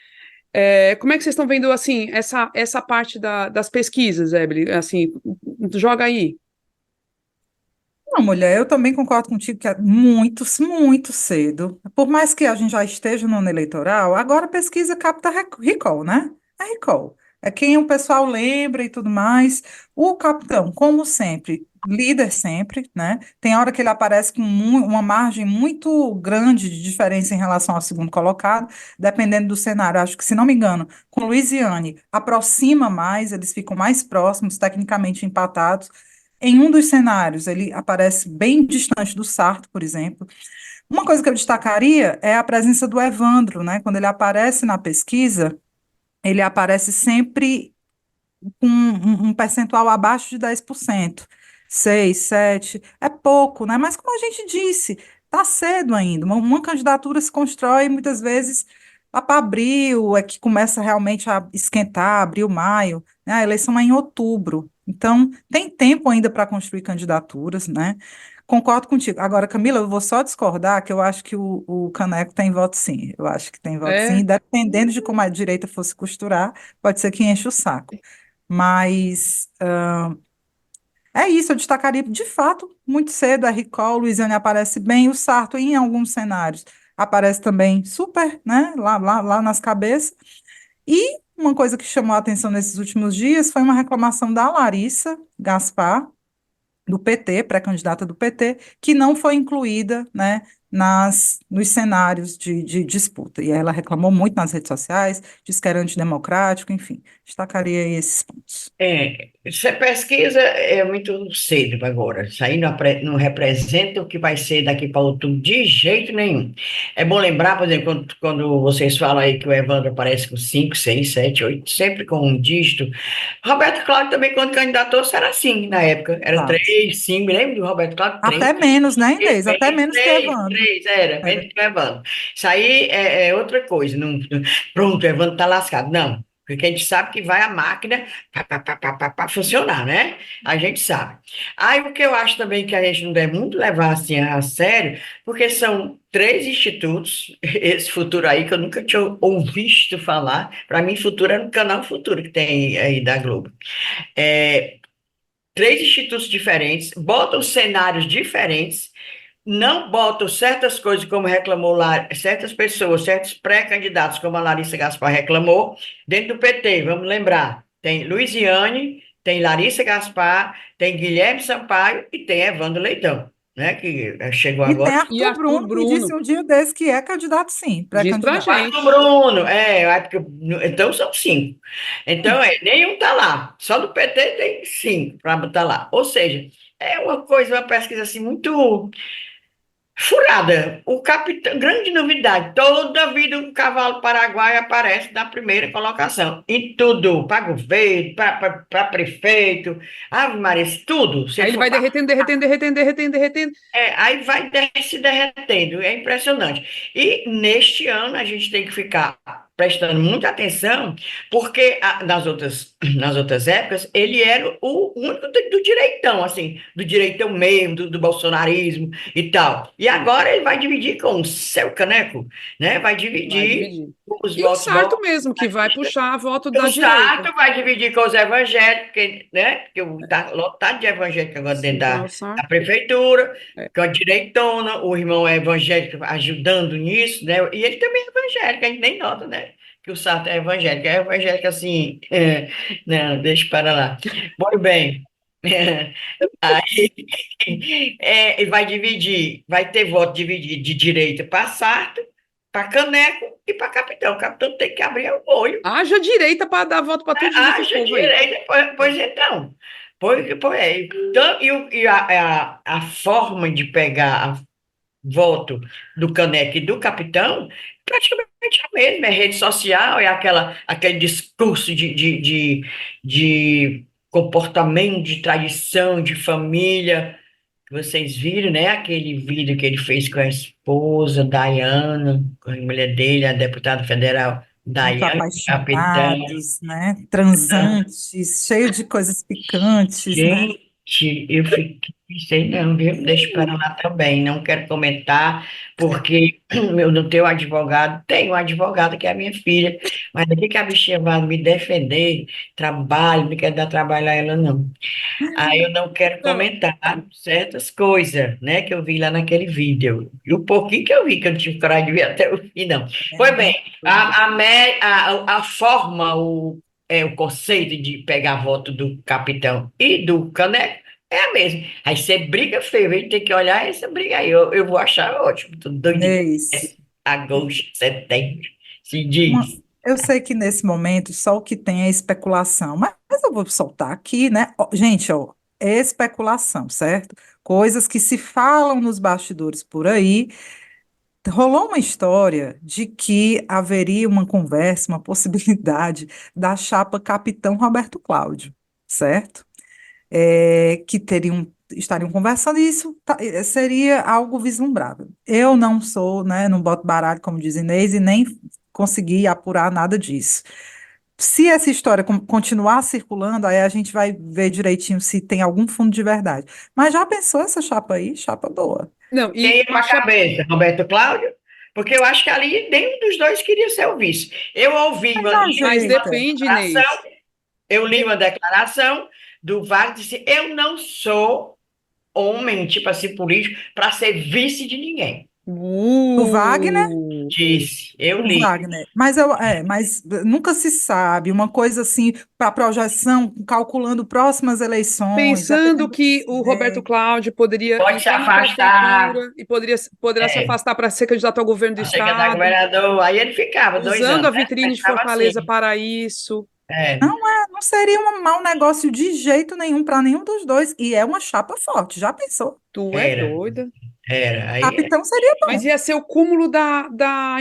como é que vocês estão vendo assim essa parte das pesquisas, Evelyn? Assim, joga aí. Não, mulher, eu também concordo contigo que é muito, muito cedo. Por mais que a gente já esteja no ano eleitoral, agora a pesquisa capta recall, né? É recall. É quem o pessoal lembra e tudo mais. O capitão, como sempre, líder sempre, né? Tem hora que ele aparece com uma margem muito grande de diferença em relação ao segundo colocado, dependendo do cenário. Acho que, se não me engano, com Luiziane aproxima mais, eles ficam mais próximos, tecnicamente empatados. Em um dos cenários, ele aparece bem distante do Sarto, por exemplo. Uma coisa que eu destacaria é a presença do Evandro, né? Quando ele aparece na pesquisa, ele aparece sempre com um percentual abaixo de 10%. 6, 7, é pouco, né? Mas como a gente disse, está cedo ainda. Uma candidatura se constrói muitas vezes lá para abril, é que começa realmente a esquentar, abril, maio, né? A eleição é em outubro. Então, tem tempo ainda para construir candidaturas, né? Concordo contigo. Agora, Camila, eu vou só discordar que eu acho que o Caneco tem voto sim. Eu acho que tem voto sim, É, dependendo de como a direita fosse costurar, pode ser que enche o saco. Mas é isso, eu destacaria de fato muito cedo a Recall, Luiziane aparece bem, o Sarto em alguns cenários aparece também super, né, lá nas cabeças. E uma coisa que chamou a atenção nesses últimos dias foi uma reclamação da Larissa Gaspar, do PT, pré-candidata do PT, que não foi incluída, né, nos cenários de disputa. E ela reclamou muito nas redes sociais, disse que era antidemocrático, enfim, destacaria aí esses pontos. Essa pesquisa é muito cedo agora. Isso aí não representa o que vai ser daqui para outubro de jeito nenhum. É bom lembrar, por exemplo, quando vocês falam aí que o Evandro aparece com 5, 6, 7, 8, sempre com um dígito. Roberto Cláudio também, quando candidatou-se, era assim na época. Era Exato. 3, 5, lembra do Roberto Cláudio? 3, Até menos, né, Inês? Até 3, menos que 3, Evandro. 3, era, Era. menos que o Evandro. Isso aí é outra coisa. Pronto, o Evandro está lascado. Não. Porque a gente sabe que vai a máquina para funcionar, né? A gente sabe. Aí o que eu acho também que a gente não deve muito levar assim a sério, porque são 3 institutos, esse Futuro aí que eu nunca tinha ouvido falar. Para mim, Futuro é no canal Futuro que tem aí da Globo. É, 3 institutos diferentes, botam cenários diferentes, não botam certas coisas como reclamou lá, certas pessoas, certos pré-candidatos, como a Larissa Gaspar reclamou, dentro do PT, vamos lembrar, tem Luiziane, tem Larissa Gaspar, tem Guilherme Sampaio e tem Evandro Leitão, né, que chegou E tem agora. E Arthur Arthur Bruno, que disse Bruno um dia desse que é candidato, sim, diz pra pré-candidato. Marco gente. Bruno, então são 5. Então, nenhum está lá. Só do PT tem 5 para botar lá. Ou seja, é uma coisa, uma pesquisa assim muito furada. O capitão, grande novidade, toda vida um cavalo paraguaio aparece na primeira colocação. Em tudo, para governo, para prefeito, Ave Maria, tudo. Se Aí ele ele for vai derretendo, derretendo, derretendo, derretendo, derretendo. aí vai se derretendo, é impressionante. E neste ano a gente tem que ficar prestando muita atenção, porque nas outras épocas ele era o único do direitão, assim, do direitão mesmo, do bolsonarismo e tal. E agora ele vai dividir com o seu caneco, né? Vai Vai dividir dividir. os E o votos Sarto mesmo, que vai puxar voto o da direita. Sarto vai dividir com os evangélicos, né? Porque tá lotado de evangélicos agora dentro Sim, é o da Sarto. prefeitura, É. com a direitona, o irmão é evangélico ajudando nisso, né? E ele também é evangélico, a gente nem nota, né? Que o Sarto é evangélico assim, não, deixa para lá. Muito bem. Aí, e vai dividir, vai ter voto dividido de direita para Sarto, para Caneco e para Capitão. O Capitão tem que abrir o olho. Haja direita para dar voto para tudinho desses Acha povo aí. direito, pois então. Pois é. Então, a forma de pegar voto do Caneco e do Capitão praticamente é a mesma, é rede social, é aquele discurso de comportamento, de tradição, de família. Vocês viram, né, aquele vídeo que ele fez com a esposa, Dayana, com a mulher dele, a deputada federal Muito Dayane Capitão. apaixonados, né? Transantes, cheio de coisas picantes, né? Gente, eu fiquei, sei não, viu? Deixa para lá também, não quero comentar, porque eu não tenho advogado, tenho um advogado que é a minha filha, mas aqui que a bichinha vai me defender, trabalho, não quero dar trabalho a ela, não. Aí eu não quero Não. comentar certas coisas, né, que eu vi lá naquele vídeo. E o pouquinho que eu vi, que eu não tive coragem de ver até o fim, não. Pois bem, Pois é. a forma, o conceito de pegar voto do capitão e do caneco é a mesma. Aí você briga feio, a gente tem que olhar essa briga aí. Eu vou achar ótimo, tô doido de Inês, agosto, setembro, se uma- diz. eu sei que nesse momento só o que tem é especulação, mas eu vou soltar aqui, né? Ó, gente, ó, é especulação, certo? Coisas que se falam nos bastidores por aí. Rolou uma história de que haveria uma conversa, uma possibilidade da chapa Capitão Roberto Cláudio, certo? Que estariam conversando e isso seria algo vislumbrável. Eu não sou, né, não boto baralho, como diz Inês, e nem consegui apurar nada disso. Se essa história continuar circulando, aí a gente vai ver direitinho se tem algum fundo de verdade. Mas já pensou essa chapa aí? Chapa boa. Não, Quem e ia uma para a chapa. cabeça? Roberto Cláudio? Porque eu acho que ali nenhum dos dois queria ser o vice. Eu ouvi, Mas Mas li uma ajeita. depende, declaração, Inês. eu li uma declaração do Wagner, disse, eu não sou homem, tipo assim, político, para ser vice de ninguém. Do Wagner. Disse, eu O li. Wagner, mas nunca se sabe, uma coisa assim, para projeção, calculando próximas eleições, Pensando dependendo do que o Roberto presidente. Cláudio poderia Pode se entrar na afastar, prefeitura e poderá se é, afastar para ser candidato ao governo do você que é da estado, governador, aí ele ficava dois usando anos, a né? vitrine de Estava Fortaleza assim, para isso. é, Não seria um mau negócio de jeito nenhum para nenhum dos dois, e é uma chapa forte, já pensou? Tu é era, doida. aí, Capitão seria Mas bom. ia ser o cúmulo da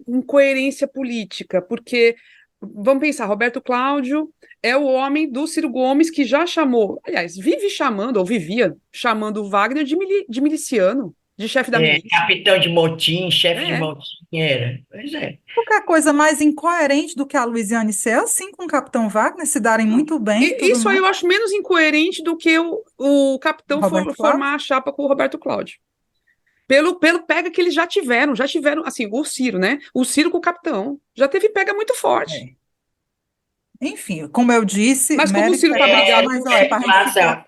incoerência política, porque, vamos pensar, Roberto Cláudio é o homem do Ciro Gomes que já chamou, aliás, vive chamando, ou vivia chamando o Wagner de miliciano, de chefe da milícia. capitão de motim, chefe de É, motim, era, pois é. Qualquer coisa mais incoerente do que a Luiziane ser assim com o Capitão Wagner, se darem muito bem e tudo Isso aí mais, eu acho menos incoerente do que o capitão Roberto Cláudio. formar a chapa com o Roberto Cláudio. Pelo pega que eles já tiveram, assim, o Ciro, né? O Ciro com o capitão. Já teve pega muito forte. É. Enfim, como eu disse, Mas como o mérito Ciro é tá nosso, brigado É, com mas o ó, é Chico, para a gente ficar declaração.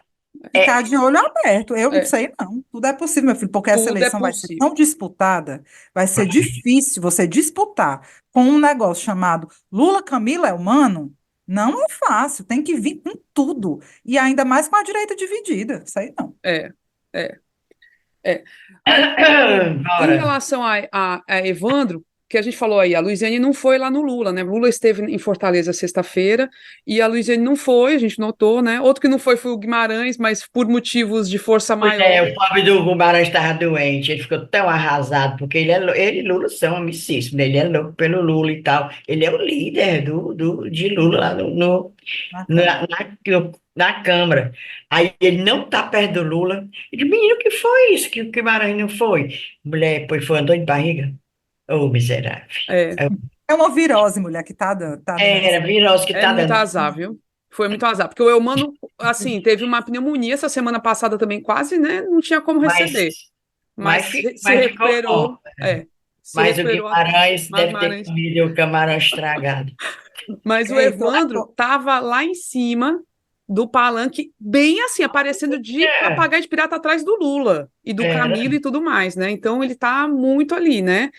Ficar de olho aberto. Eu não É, sei, não. Tudo é possível, meu filho, porque essa tudo é eleição vai ser possível. tão disputada, vai ser difícil você disputar com um negócio chamado Lula, Camila é humano. Não é fácil, tem que vir com tudo. E ainda mais com a direita dividida. Sei não. É, é. É. Em Bora. relação a Evandro, que a gente falou aí, a Luiziane não foi lá no Lula, né? Lula esteve em Fortaleza sexta-feira e a Luiziane não foi, a gente notou, né? Outro que não foi o Guimarães, mas por motivos de força Pois é, maior. o pobre do Guimarães estava doente, ele ficou tão arrasado, porque ele e Lula são amicíssimos, né? Ele é louco pelo Lula e tal. Ele é o líder de Lula lá Na na, Câmara. na, na Câmara. Aí ele não está perto do Lula. Ele disse, menino, o que foi isso que o Guimarães não foi? Mulher, pois foi uma dor de barriga. Ô, miserável. É, É uma virose, mulher, que tá dando Era virose que é tá muito dando. azar, viu? Foi muito azar, porque o Eumano, assim, teve uma pneumonia essa semana passada também, quase, né? Não tinha como Mas, receber, mas se mas ficou bom. recuperou, se Mas o recuperou, Guimarães mas deve ter Guimarães. comido o camarão estragado. Mas o Eita, Evandro tava lá em cima do palanque, bem assim, aparecendo de É, papagaio de pirata atrás do Lula e do era. Camilo e tudo mais, né? Então ele tá muito ali, né?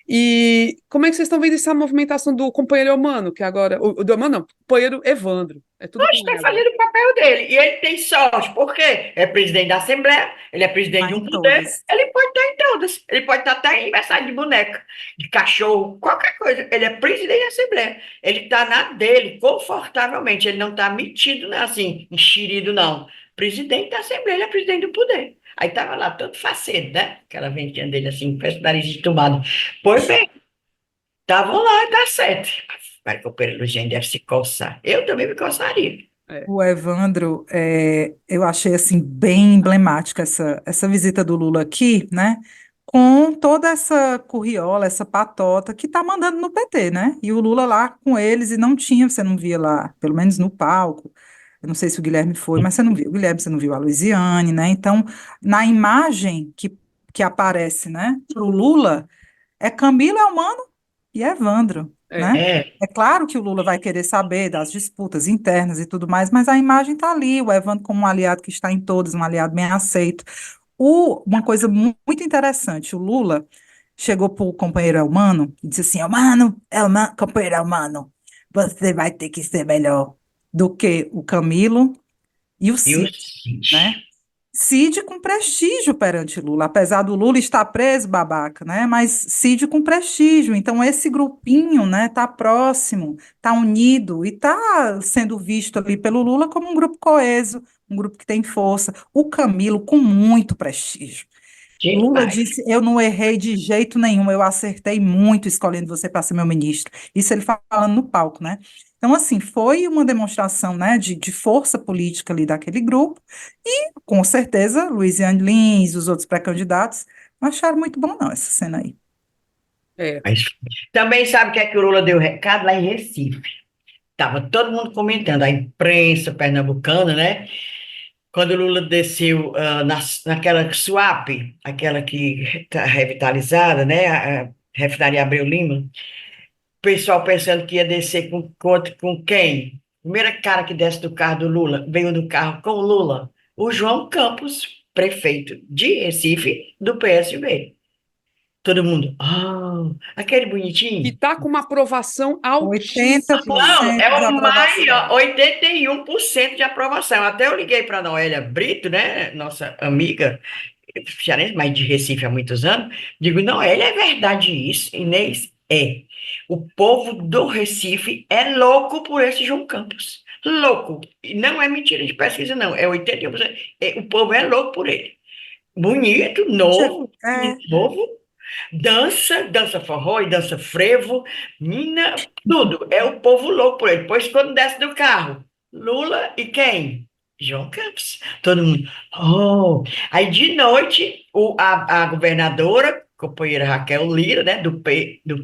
E como é que vocês estão vendo essa movimentação do companheiro Eumano, que agora. O do Eumano, não, companheiro Evandro. É tudo com Está E agora. fazendo o papel dele. E ele tem sorte, porque é presidente da Assembleia, ele é presidente tá de em um poder, todas. ele pode estar em todas. Ele pode estar até em aniversário de boneca, de cachorro, qualquer coisa. Ele é presidente da Assembleia. Ele está na dele, confortavelmente. Ele não está metido, né, assim, enxerido, não. Presidente da Assembleia, ele é presidente do poder. Aí estava lá todo faceiro, né? Aquela ventinha dele assim, com esse nariz de tomado. Pois bem, estavam lá, tá certo. Vai que o Pedro Luiz deve se coçar. Eu também me coçaria. É, O Evandro, eu achei assim bem emblemática essa visita do Lula aqui, né? Com toda essa curriola, essa patota que tá mandando no PT, né? E o Lula lá com eles e não tinha, você não via lá, pelo menos no palco. Eu não sei se o Guilherme foi, mas você não viu o Guilherme, você não viu a Luiziane, né? Então, na imagem que aparece, né, pro Lula, é Camilo Elmano e Evandro, é, né? É, É claro que o Lula vai querer saber das disputas internas e tudo mais, mas a imagem está ali, o Evandro como um aliado que está em todos, um aliado bem aceito. Uma coisa muito interessante, o Lula chegou para o companheiro Elmano e disse assim, Elmano, companheiro Elmano, você vai ter que ser melhor do que o Camilo e o e o Cid, Cid. né? Cid com prestígio perante Lula, apesar do Lula estar preso, babaca, né? Mas Cid com prestígio. Então, esse grupinho, né, tá próximo, tá unido e tá sendo visto ali pelo Lula como um grupo coeso, um grupo que tem força. O Camilo com muito prestígio. Lula Demais. disse: Eu não errei de jeito nenhum, eu acertei muito escolhendo você para ser meu ministro. Isso ele falando no palco, né? Então, assim, foi uma demonstração, né, de força política ali daquele grupo, e com certeza Luiziane Lins e os outros pré-candidatos não acharam muito bom, não, essa cena aí. é. Mas também sabe o que é que o Lula deu recado lá em Recife? Tava todo mundo comentando, a imprensa pernambucana, né? Quando o Lula desceu naquela Suape, aquela que está revitalizada, né? A refinaria Abreu Lima, o pessoal pensando que ia descer com quem? Primeira cara que desce do carro do Lula, veio do carro com o Lula, o João Campos, prefeito de Recife, do PSB. Todo mundo, aquele Que bonitinho. tá com uma aprovação altíssima. Não, 80% é de o aprovação. maior, 81% de aprovação. Até eu liguei para a Noélia Brito, né, nossa amiga, cearense, mas de Recife há muitos anos. Digo, Noélia, é verdade isso? Inês, é. O povo do Recife é louco por esse João Campos. Louco. E não é mentira de pesquisa, não. É 81%. O povo é louco por ele. Bonito, novo, É, novo. Dança forró e dança frevo, mina, tudo. É o povo louco por ele. Depois, quando desce do carro, Lula e quem? João Campos. Todo mundo. Oh. Aí, de noite, a governadora, companheira Raquel Lira, né, do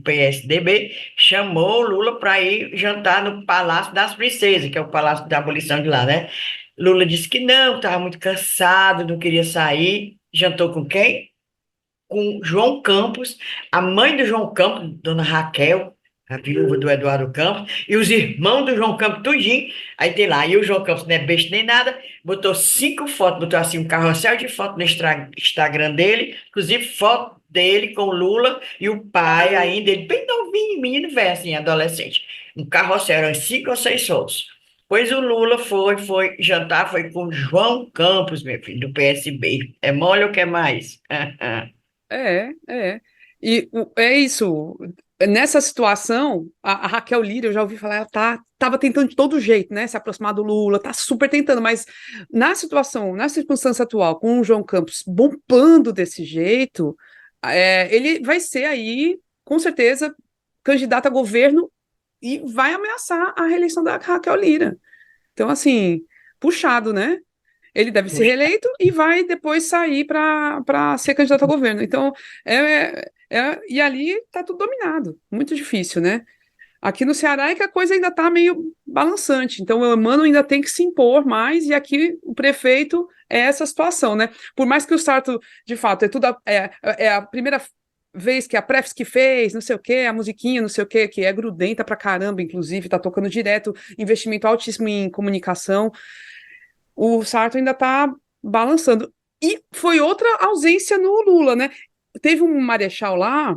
PSDB, chamou o Lula para ir jantar no Palácio das Princesas, que é o Palácio da Abolição de lá, né? Lula disse que não, estava muito cansado, não queria sair. Jantou com quem? Com João Campos, a mãe do João Campos, dona Raquel, a viúva do Eduardo Campos, e os irmãos do João Campos, tudinho. Aí tem lá, e o João Campos não é besta nem nada, botou 5 fotos, botou assim um carrossel de foto no Instagram dele, inclusive foto dele com o Lula e o pai ainda, ele bem novinho, menino velho, assim, adolescente. Um carrossel, eram 5 ou 6 fotos. Pois o Lula foi jantar, foi com o João Campos, meu filho, do PSB. É mole ou quer mais? É. E é isso. Nessa situação, a Raquel Lira, eu já ouvi falar, ela tava tentando de todo jeito, né, se aproximar do Lula, tá super tentando, mas na situação, na circunstância atual, com o João Campos bombando desse jeito, ele vai ser aí, com certeza, candidato a governo e vai ameaçar a reeleição da Raquel Lira. Então, assim, puxado, né? Ele deve ser Puxa, reeleito e vai depois sair para ser candidato ao governo. Então, e ali está tudo dominado, muito difícil, né? Aqui no Ceará é que a coisa ainda está meio balançante, então o Emmanuel ainda tem que se impor mais, e aqui o prefeito é essa situação, né? Por mais que o Sarto, de fato, é a primeira vez que a Prefis que fez, não sei o quê, a musiquinha, não sei o quê, que é grudenta pra caramba, inclusive, tá tocando direto, investimento altíssimo em comunicação, o Sarto ainda está balançando. E foi outra ausência no Lula, né? Teve um marechal lá,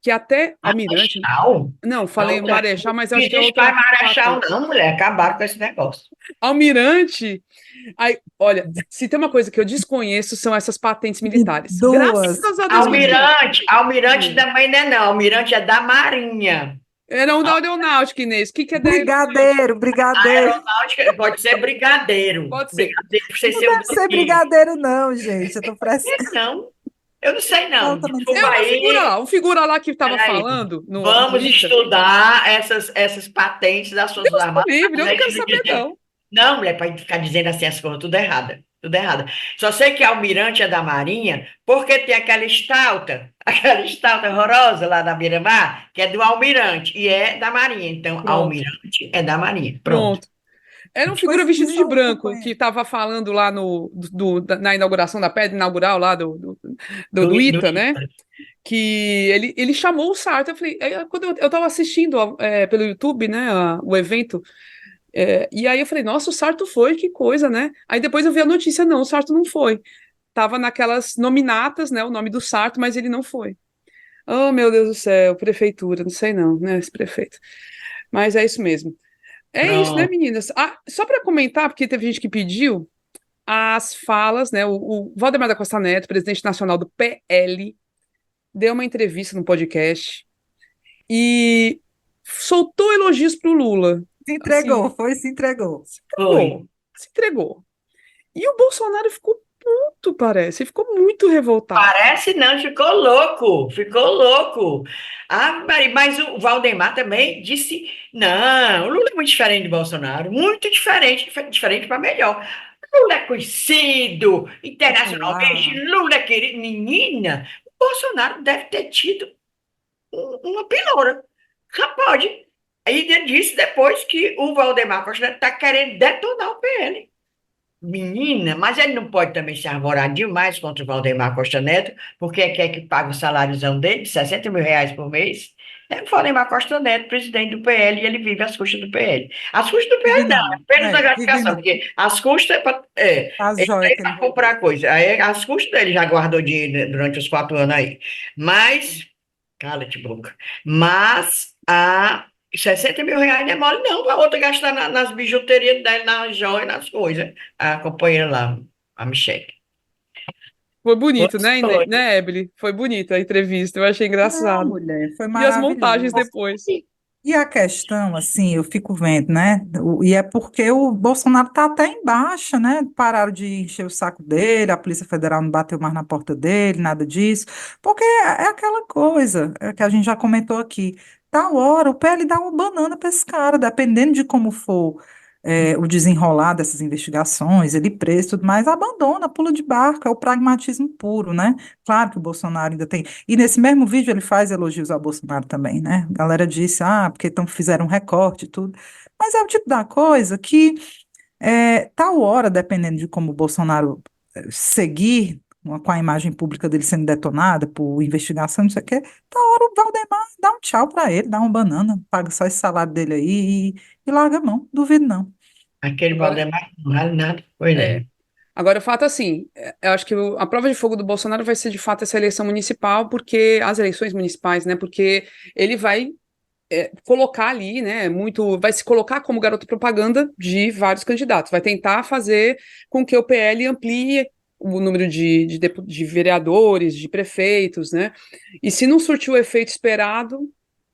que até almirante. Marechal? Não, falei Não, não marechal, mas eu acho que é existe mais outra Marechal, patente. não, mulher. Acabaram com esse negócio. Almirante. Aí, olha, se tem uma coisa que eu desconheço são essas patentes E militares. duas. Graças a Deus que eu desconheço. Almirante também não é, não. Almirante é da Marinha. Era um da aeronáutica, Inês. O que, que é da aeronáutica? Brigadeiro, brigadeiro. Aeronáutica pode ser brigadeiro. Pode ser. Brigadeiro, por ser Não seu deve ser bandido. brigadeiro, não, gente. Eu tô fresca. Não, eu não sei, Não, não. também não sei, É não. um figura lá que estava Peraí. falando no Vamos Twitter. estudar essas patentes das Forças Deus me Armadas. livre, eu Para não a quero gente não saber, dizer. não. Não, mulher, para ficar dizendo assim as coisas, tudo errada. Tudo errado. Só sei que almirante é da Marinha, porque tem aquela estalta horrorosa lá da Beira-Mar, que é do almirante, e é da Marinha. Então, Pronto, almirante é da Marinha. Pronto. pronto. Era um figura Pois vestido isso de eu branco que acompanhei. estava falando lá na inauguração da pedra inaugural lá do Do ITA, né? Que ele chamou o Sarto. Eu falei, quando eu estava assistindo pelo YouTube, né, o evento, e aí eu falei, nossa, o Sarto foi, que coisa, né? Aí depois eu vi a notícia, não, o Sarto não foi. Tava naquelas nominatas, né, o nome do Sarto, mas ele não foi. Oh, meu Deus do céu, prefeitura, não sei não, né, esse prefeito. Mas é isso mesmo. É isso, né, Pronto. meninas? Ah, só para comentar, porque teve gente que pediu as falas, né? O Valdemar da Costa Neto, presidente nacional do PL, deu uma entrevista no podcast e soltou elogios para o Lula. Se Assim, entregou, se entregou. se Foi. entregou, se entregou. E o Bolsonaro ficou puto, parece, ficou muito revoltado. Parece não, ficou louco, ficou louco. Ah, mas o Valdemar também disse, não, o Lula é muito diferente do Bolsonaro, muito diferente, diferente para melhor. Lula é conhecido internacionalmente, Popular. Lula é querido. Menina, o Bolsonaro deve ter tido uma peloura. Já pode. Aí ele disse depois que o Valdemar Costa está querendo detonar o PL. Menina, mas ele não pode também se arvorar demais contra o Valdemar Costa Neto, porque quer que pague o saláriozão dele, de 60 mil reais por mês. É o Valdemar Costa Neto, presidente do PL, e ele vive às custas do PL. Às custas do Vive PL não, é não. apenas a Vive gratificação, não. porque as custas As ele joias tem que ele para roubou. comprar coisa. Aí, as custas dele já guardou dinheiro durante os 4 anos aí. Mas, cala-te boca. Mas 60 mil reais não é mole, não. A outra gastar nas bijuterias dela, nas joias, nas coisas. A companheira lá, a Michelle. Foi bonito, Pois né, foi. né, Ebele? Foi bonita a entrevista, eu achei Não, engraçado. mulher, foi E as montagens maravilhoso. depois. E a questão, assim, eu fico vendo, né? E é porque o Bolsonaro está até em baixa, né? Pararam de encher o saco dele, a Polícia Federal não bateu mais na porta dele, nada disso. Porque é aquela coisa que a gente já comentou aqui. Tal hora, o PL dá uma banana para esse cara, dependendo de como for o desenrolar dessas investigações, ele preso e tudo mais, abandona, pula de barco, é o pragmatismo puro, né? Claro que o Bolsonaro ainda tem. E nesse mesmo vídeo ele faz elogios ao Bolsonaro também, né? A galera disse, porque fizeram um recorte e tudo. Mas é o tipo da coisa que, tal hora, dependendo de como o Bolsonaro seguir, com a imagem pública dele sendo detonada por investigação, não sei o quê, tá hora o Valdemar dá um tchau para ele, dá uma banana, paga só esse salário dele aí e larga a mão, duvido não. Aquele Agora, Valdemar não vale nada. Pois é, é. agora o fato assim, eu acho que a prova de fogo do Bolsonaro vai ser de fato essa eleição municipal, porque as eleições municipais, né? Porque ele vai colocar ali, né, vai se colocar como garoto propaganda de vários candidatos, vai tentar fazer com que o PL amplie o número de vereadores, de prefeitos, né, e se não surtir o efeito esperado,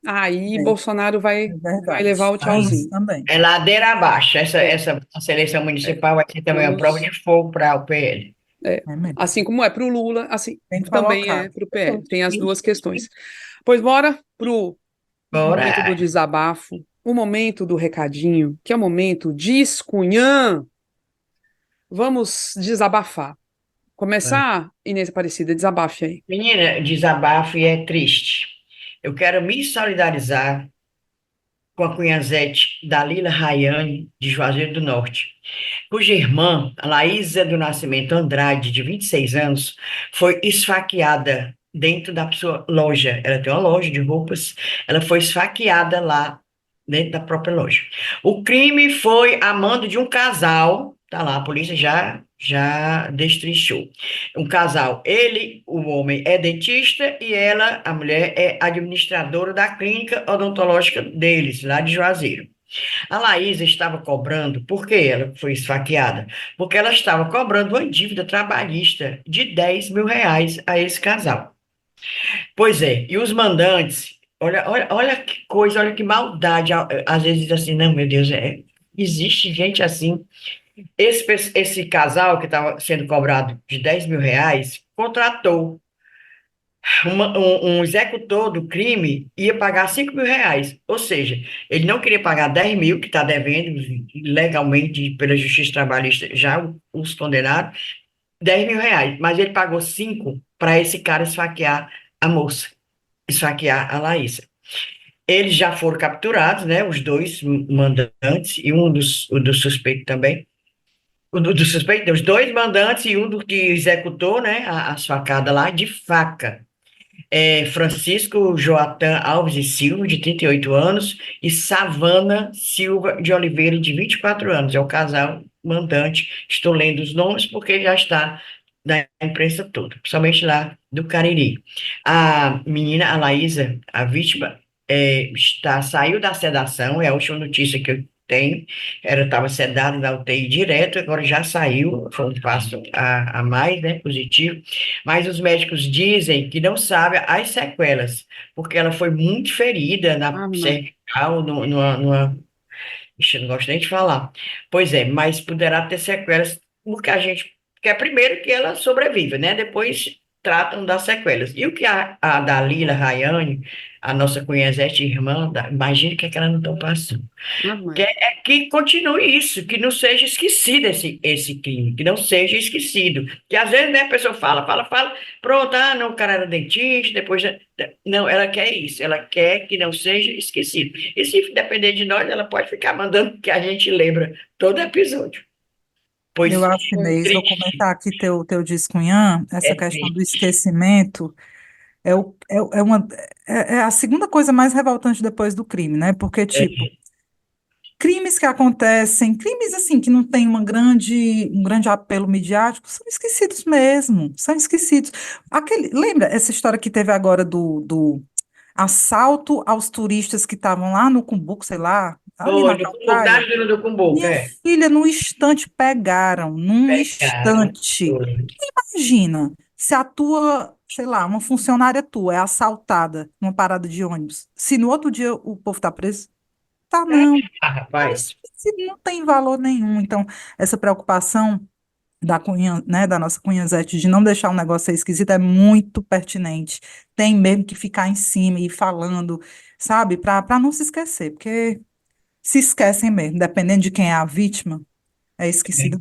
aí É, Bolsonaro vai, é vai levar verdade. o Tem isso tchauzinho. também. É ladeira abaixo. Essa, É, essa seleção é, municipal vai ser também uma prova vamos, de fogo para o PL. é, É mesmo. assim como é para o Lula, assim Bem também é colocado. para o PL, tem as duas questões. Pois bora pro momento do Bora. desabafo, o momento do recadinho, que é o momento Discunhã. Vamos desabafar. Começar, Inês Aparecida, desabafe aí. Menina, desabafo e é triste. Eu quero me solidarizar com a cunhazete Dalila Rayane, de Juazeiro do Norte, cuja irmã, a Laísa do Nascimento Andrade, de 26 anos, foi esfaqueada dentro da sua loja. Ela tem uma loja de roupas, ela foi esfaqueada lá dentro da própria loja. O crime foi a mando de um casal, tá lá, a polícia já destrinchou. Um casal, ele, o homem, é dentista e ela, a mulher, é administradora da clínica odontológica deles, lá de Juazeiro. A Laísa estava cobrando, por que ela foi esfaqueada? Porque ela estava cobrando uma dívida trabalhista de R$ 10.000 a esse casal. Pois é, e os mandantes, olha que coisa, olha que maldade. Às vezes diz assim, não, meu Deus, existe gente assim. Esse casal que estava sendo cobrado de R$ 10.000 contratou um executor do crime ia pagar R$ 5.000. Ou seja, ele não queria pagar 10 mil, que está devendo legalmente pela Justiça Trabalhista, já os condenaram, R$ 10.000, mas ele pagou 5 para esse cara esfaquear a moça, esfaquear a Laísa. Eles já foram capturados, né? Os dois mandantes e o do suspeito também. O do suspeito, os dois mandantes e um do que executou, né? A facada lá de faca. Francisco Joatan Alves e Silva, de 38 anos, e Savana Silva de Oliveira, de 24 anos. É o casal mandante. Estou lendo os nomes porque já está na imprensa toda, principalmente lá do Cariri. A menina, a Laísa, a vítima, saiu da sedação, é a última notícia que eu tenho. Ela estava sedada na UTI direto, agora já saiu, foi um passo a mais, né, positivo. Mas os médicos dizem que não sabem as sequelas, porque ela foi muito ferida na Ah, não. cervical, numa. Ixi, eu não gosto nem de falar. Pois é, mas poderá ter sequelas, porque a gente quer primeiro que ela sobreviva, né? Depois tratam das sequelas. E o que a Dalila Rayane, a nossa cunhazete irmã, imagina o que é que ela não está passando. Ah, não. Que continue isso, que não seja esquecido esse crime, que não seja esquecido. Que às vezes, né, a pessoa fala, pronto, não, o cara era dentista, depois. Não, ela quer isso, ela quer que não seja esquecido. E se depender de nós, ela pode ficar mandando que a gente lembra todo episódio. Eu Pois acho, Pois. Inês, vou triste, comentar aqui teu discunhã, essa é questão do triste. esquecimento é a segunda coisa mais revoltante depois do crime, né? Porque, tipo, crimes que acontecem, crimes assim que não têm um grande apelo midiático, são esquecidos mesmo, são esquecidos. Lembra essa história que teve agora do assalto aos turistas que estavam lá no Cumbuco, sei lá, ali Foi, naquela no praia? caso do Cumbuco, Minha filha, num instante pegaram, num pegaram. instante. Foi. Imagina, se a tua, sei lá, uma funcionária tua é assaltada numa parada de ônibus, se no outro dia o povo tá preso, tá não. Então, Rapaz, isso não tem valor nenhum. Então, essa preocupação da nossa cunhazete de não deixar o negócio ser esquisito é muito pertinente. Tem mesmo que ficar em cima e falando, sabe, para não se esquecer, porque se esquecem mesmo, dependendo de quem é a vítima, é esquecido.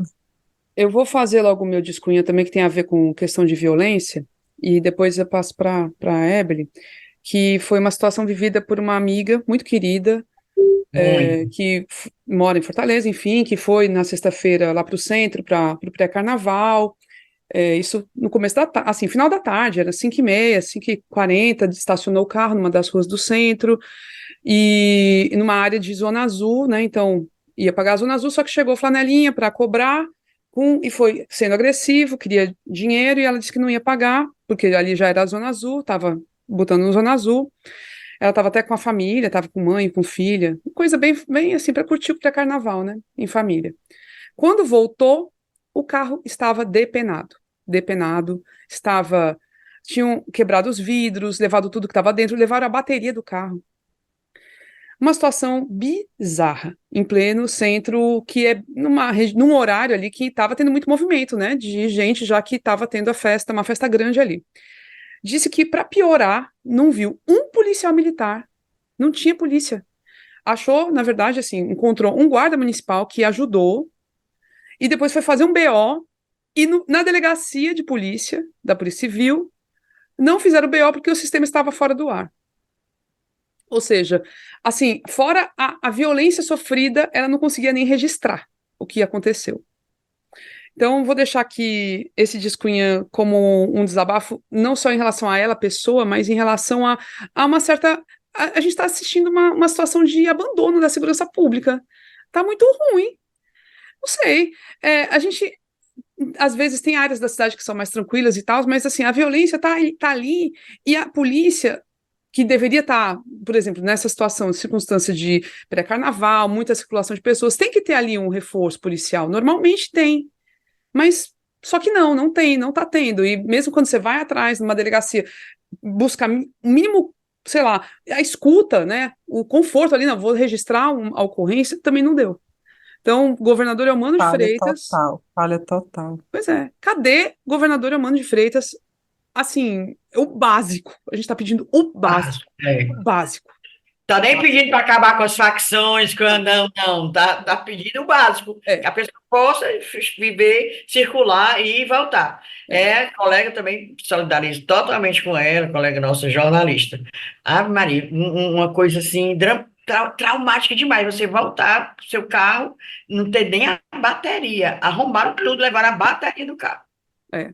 Eu vou fazer logo o meu discunha também, que tem a ver com questão de violência, e depois eu passo para a Evelyn, que foi uma situação vivida por uma amiga muito querida, muito. que mora em Fortaleza, enfim, que foi na sexta-feira lá para o centro, para o pré-carnaval, Isso no começo da tarde, assim, final da tarde, era 5h30, 5h40, estacionou o carro numa das ruas do centro, e numa área de zona azul, né? Então, ia pagar a zona azul, só que chegou flanelinha para cobrar, e foi sendo agressivo, queria dinheiro, e ela disse que não ia pagar, porque ali já era a zona azul, estava botando no zona azul. Ela estava até com a família, estava com mãe, com filha, coisa bem, bem assim, para curtir o pré-carnaval, né? Em família. Quando voltou, o carro estava depenado. Depenado, estava. Tinham quebrado os vidros, levado tudo que estava dentro, levaram a bateria do carro. Uma situação bizarra, em pleno centro, que é num horário ali que estava tendo muito movimento, né? De gente já que estava tendo a festa, uma festa grande ali. Disse que, para piorar, não viu um policial militar, não tinha polícia. Achou, na verdade, assim, encontrou um guarda municipal que ajudou e depois foi fazer um BO e na delegacia de polícia, da Polícia Civil, não fizeram o BO porque o sistema estava fora do ar. Ou seja, assim, fora a violência sofrida, ela não conseguia nem registrar o que aconteceu. Então, vou deixar aqui esse Discunha como um desabafo, não só em relação a ela, pessoa, mas em relação a uma certa. A gente está assistindo uma situação de abandono da segurança pública. Está muito ruim. Não sei. A gente, às vezes, tem áreas da cidade que são mais tranquilas e tal, mas assim, a violência tá ali e a polícia, que deveria estar, por exemplo, nessa situação, circunstância de pré-carnaval, muita circulação de pessoas, tem que ter ali um reforço policial. Normalmente tem. Mas só que não tem, não está tendo. E mesmo quando você vai atrás numa delegacia, buscar o mínimo, sei lá, a escuta, né? O conforto ali, não, vou registrar a ocorrência, também não deu. Então, governador Eumano de Falha Freitas, total, falha total. pois é, cadê governador Eumano de Freitas? Assim, o básico. A gente está pedindo o básico. Básico, é. O básico. Tá nem pedindo para acabar com as facções, não. Tá pedindo o básico, que É, a pessoa possa viver, circular e voltar. é. Colega também solidarizo totalmente com ela, colega nossa jornalista. Ave Maria, uma coisa assim, traumática demais. Você voltar pro seu carro, não ter nem a bateria. Arrombaram tudo, levaram a bateria do carro. É.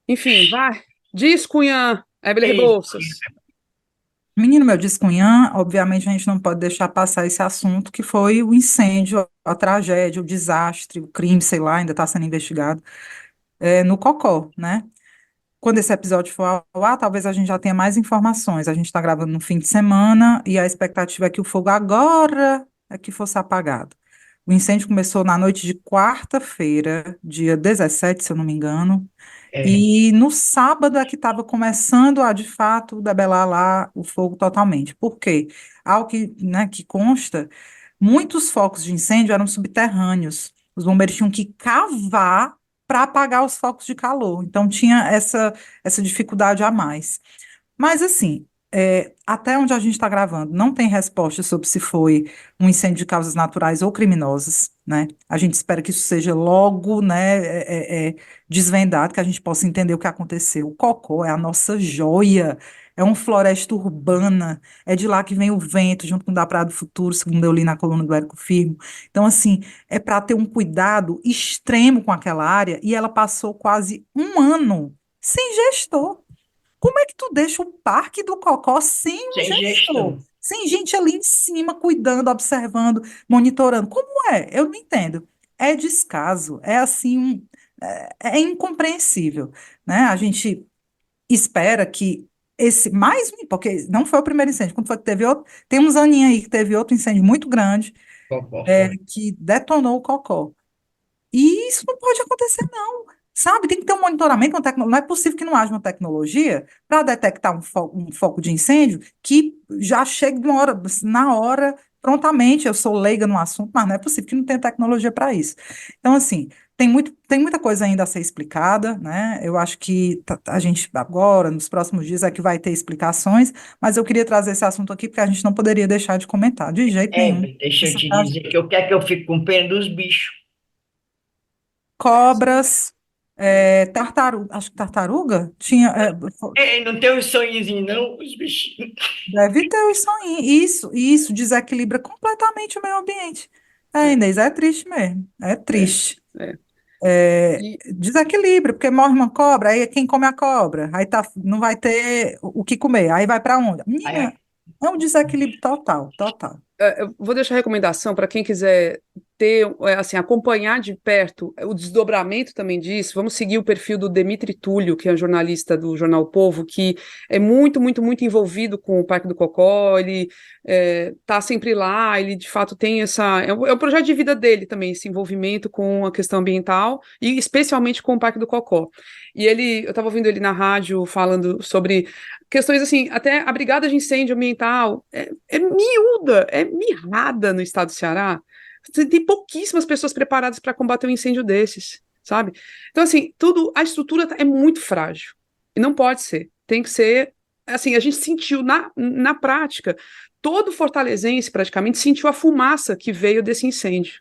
Enfim, vai. Diz, Cunha, Evelyn É isso. Rebouças. Menino meu, disse Cunhã, obviamente a gente não pode deixar passar esse assunto, que foi o incêndio, a tragédia, o desastre, o crime, sei lá, ainda está sendo investigado, no Cocó, né? Quando esse episódio for ao ar, talvez a gente já tenha mais informações. A gente está gravando no fim de semana e a expectativa é que o fogo agora é que fosse apagado. O incêndio começou na noite de quarta-feira, dia 17, se eu não me engano, É, e no sábado é que estava começando a, de fato, debelar lá o fogo totalmente. Por quê? Ao que, né, que consta, muitos focos de incêndio eram subterrâneos. Os bombeiros tinham que cavar para apagar os focos de calor. Então, tinha essa dificuldade a mais. Mas, assim, até onde a gente está gravando, não tem resposta sobre se foi um incêndio de causas naturais ou criminosas, né? A gente espera que isso seja logo, né, desvendado, que a gente possa entender o que aconteceu. O Cocó é a nossa joia, é uma floresta urbana, é de lá que vem o vento, junto com o da Praia do Futuro, segundo eu li na coluna do Érico Firmo. Então, assim, é para ter um cuidado extremo com aquela área, e ela passou quase um ano sem gestor. Como é que tu deixa o Parque do Cocó sem um sem gestor? gestão. Sem gente ali em cima, cuidando, observando, monitorando. Como é? Eu não entendo. É descaso, é assim, é incompreensível, né? A gente espera que mais um, porque não foi o primeiro incêndio, quando foi que teve outro, tem uns aninhos aí que teve outro incêndio muito grande, Foi. que detonou o Cocó. E isso não pode acontecer, não. Sabe, tem que ter um monitoramento, não é possível que não haja uma tecnologia para detectar um foco de incêndio que já chegue na hora, prontamente. Eu sou leiga no assunto, mas não é possível que não tenha tecnologia para isso. Então, assim, tem muita coisa ainda a ser explicada, né? Eu acho que a gente agora, nos próximos dias, é que vai ter explicações, mas eu queria trazer esse assunto aqui porque a gente não poderia deixar de comentar, de jeito nenhum. Deixa eu Essa te dizer que eu quero que eu fico com pena dos bichos. cobras, tartaruga, acho que tartaruga tinha, Não tem um sonhozinho, não, os bichinhos. deve ter os sonhos. Isso desequilibra completamente o meio ambiente. É, Inês, é triste mesmo, é é, triste. é. E, Desequilíbrio, porque morre uma cobra, aí quem come a cobra? Aí tá, não vai ter o que comer, aí vai para onde? Aí, Menina, é um desequilíbrio total, total. eu vou deixar a recomendação para quem quiser ter, assim, acompanhar de perto o desdobramento também disso. Vamos seguir o perfil do Demitri Túlio, que é um jornalista do Jornal o Povo, que é muito, muito, muito envolvido com o Parque do Cocó. Ele está sempre lá, ele de fato tem essa. É o projeto de vida dele também, esse envolvimento com a questão ambiental e especialmente com o Parque do Cocó. E eu estava ouvindo ele na rádio falando sobre questões assim, até a brigada de incêndio ambiental é miúda, é mirrada no estado do Ceará. Tem pouquíssimas pessoas preparadas para combater um incêndio desses, sabe? Então, assim, a estrutura é muito frágil. E não pode ser. Tem que ser. Assim, a gente sentiu na prática, todo fortalezense praticamente sentiu a fumaça que veio desse incêndio.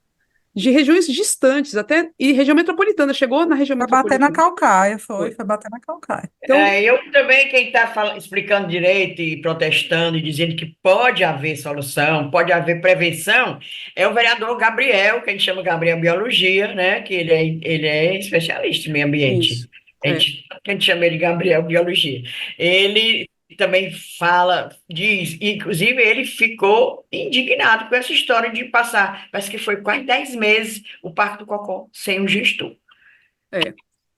De regiões distantes, até, e região metropolitana, chegou na região Foi bater na metropolitana. calcaia, Foi. foi bater na calcaia. Então, eu também, quem está explicando direito e protestando e dizendo que pode haver solução, pode haver prevenção, é o vereador Gabriel, que a gente chama Gabriel Biologia, né? Que ele é especialista em meio isso. ambiente. A gente chama ele de Gabriel Biologia. Ele também fala, diz, inclusive ele ficou indignado com essa história de passar, parece que foi quase 10 meses o Parque do Cocó sem um gestor. É.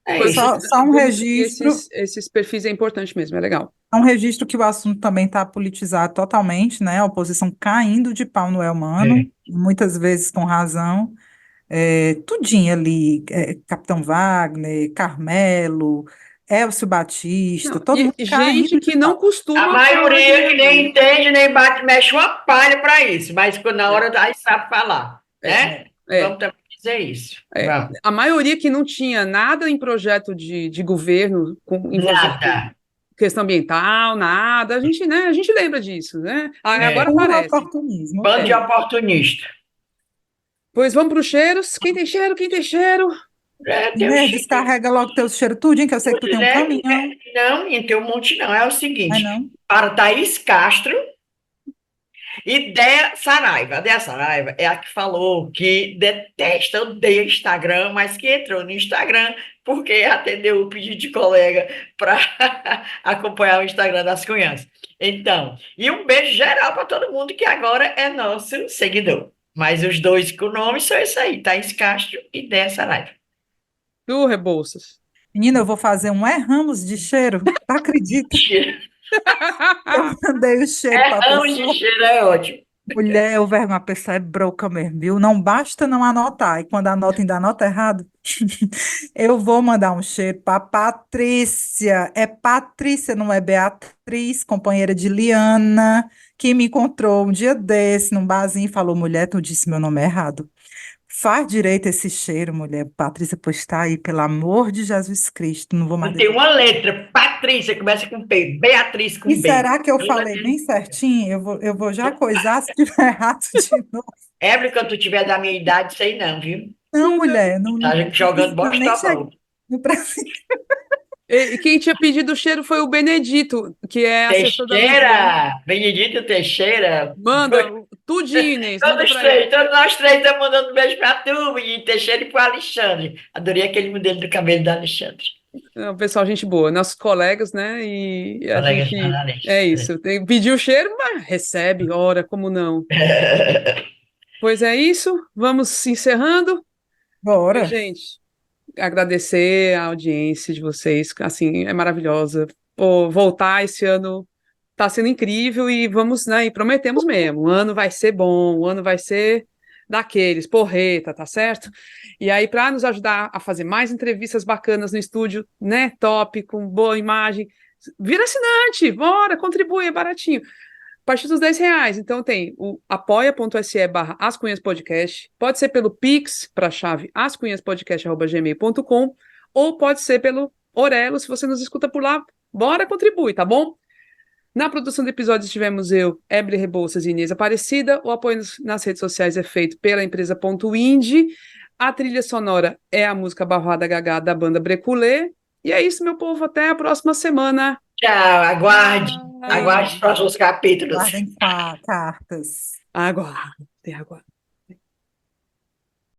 É Pois isso. Só um vamos seguir registro, esses perfis, é importante mesmo, é legal. que o assunto também está politizado totalmente, né? A oposição caindo de pau no Elmano, É. muitas vezes com razão. Tudinho ali, Capitão Wagner, Carmelo, Elcio Batista, Não, todo mundo e gente caindo de que não pau. A costuma falar de maioria meio que nem ambiente. entende, nem bate, mexe uma palha para isso, mas quando na É, hora aí sabe falar, é, né? é, Vamos também dizer isso. é. Vamos. A maioria que não tinha nada em projeto de governo envolvido com Nada. questão ambiental, nada. A gente lembra disso, né? É. Agora Puro aparece. oportunismo. Bando de É. oportunista. Pois vamos para os cheiros. Quem tem cheiro? Quem tem cheiro? Tem um Inês, cheiro, descarrega logo teu cheiro tudinho, que eu sei que tu tem um né? caminhão. Não, e tem um monte não. É o Ai, seguinte, não? para Thaís Castro e Déa Saraiva. A Déa Saraiva é a que falou que detesta, odeia Instagram, mas que entrou no Instagram porque atendeu o pedido de colega para acompanhar o Instagram das Cunhãs. Então, e um beijo geral para todo mundo que agora é nosso seguidor. Mas os dois com nome são isso aí, Thaís Castro e Déa Saraiva. Tu, Rebouças. Menina, eu vou fazer um Ramos de cheiro. Tu acredita? Eu mandei o cheiro para a Ramo de pessoa. cheiro é ótimo. Mulher, o verbo, a pessoa é broca mesmo, viu? Não basta não anotar. E quando anota, ainda anota errado. Eu vou mandar um cheiro para Patrícia. É Patrícia, não é Beatriz, companheira de Liana, que me encontrou um dia desse num barzinho e falou: mulher, tu disse meu nome errado. Faz direito esse cheiro, mulher. Patrícia, pois tá aí, pelo amor de Jesus Cristo. Não vou mais Não tem deixar. uma letra. Patrícia começa com P. Beatriz E com B. será que eu falei bem certinho? Eu vou já coisar se tiver errado de novo. Evelyn, quando tu tiver da minha idade, sei não, viu? Não, mulher, não, Tá não jogando precisa nem chegar bosta. no Brasil. E quem tinha pedido o cheiro foi o Benedito, que é assessor da Luiziane. Teixeira, Benedito Teixeira. Manda tudinho, Inês, manda Todos para ele. três, todos nós três estamos mandando um beijo pra tu, Benedito Teixeira, e pro Alexandre. Adorei aquele modelo do cabelo da Alexandre. É, pessoal, gente boa, nossos colegas, né? E a Colega gente. É jornalista. isso. Pediu o cheiro, mas recebe, ora, como não? Pois é isso, vamos encerrando. Oi, Bora. gente, agradecer a audiência de vocês, assim, é maravilhosa. Pô, voltar esse ano tá sendo incrível e vamos, né? E prometemos mesmo, o ano vai ser bom, o ano vai ser daqueles, porreta, tá certo? E aí, para nos ajudar a fazer mais entrevistas bacanas no estúdio, né? Top, com boa imagem, vira assinante, bora, contribui, é baratinho. A partir dos R$ 10. Então tem o apoia.se/ascunhaspodcast, pode ser pelo Pix para a chave ascunhaspodcast@gmail.com ou pode ser pelo Orelo, se você nos escuta por lá, bora contribui, tá bom? Na produção do episódio estivemos eu, Eble Rebouças e Inês Aparecida. O apoio nas redes sociais é feito pela empresa Ponto Indie. A trilha sonora é a música Barroada Gagá da banda Breculê. E é isso, meu povo. Até a próxima semana. Tchau, aguarde. Tchau. Aguarde os próximos capítulos. Guardem cartas. Aguardem, aguardem.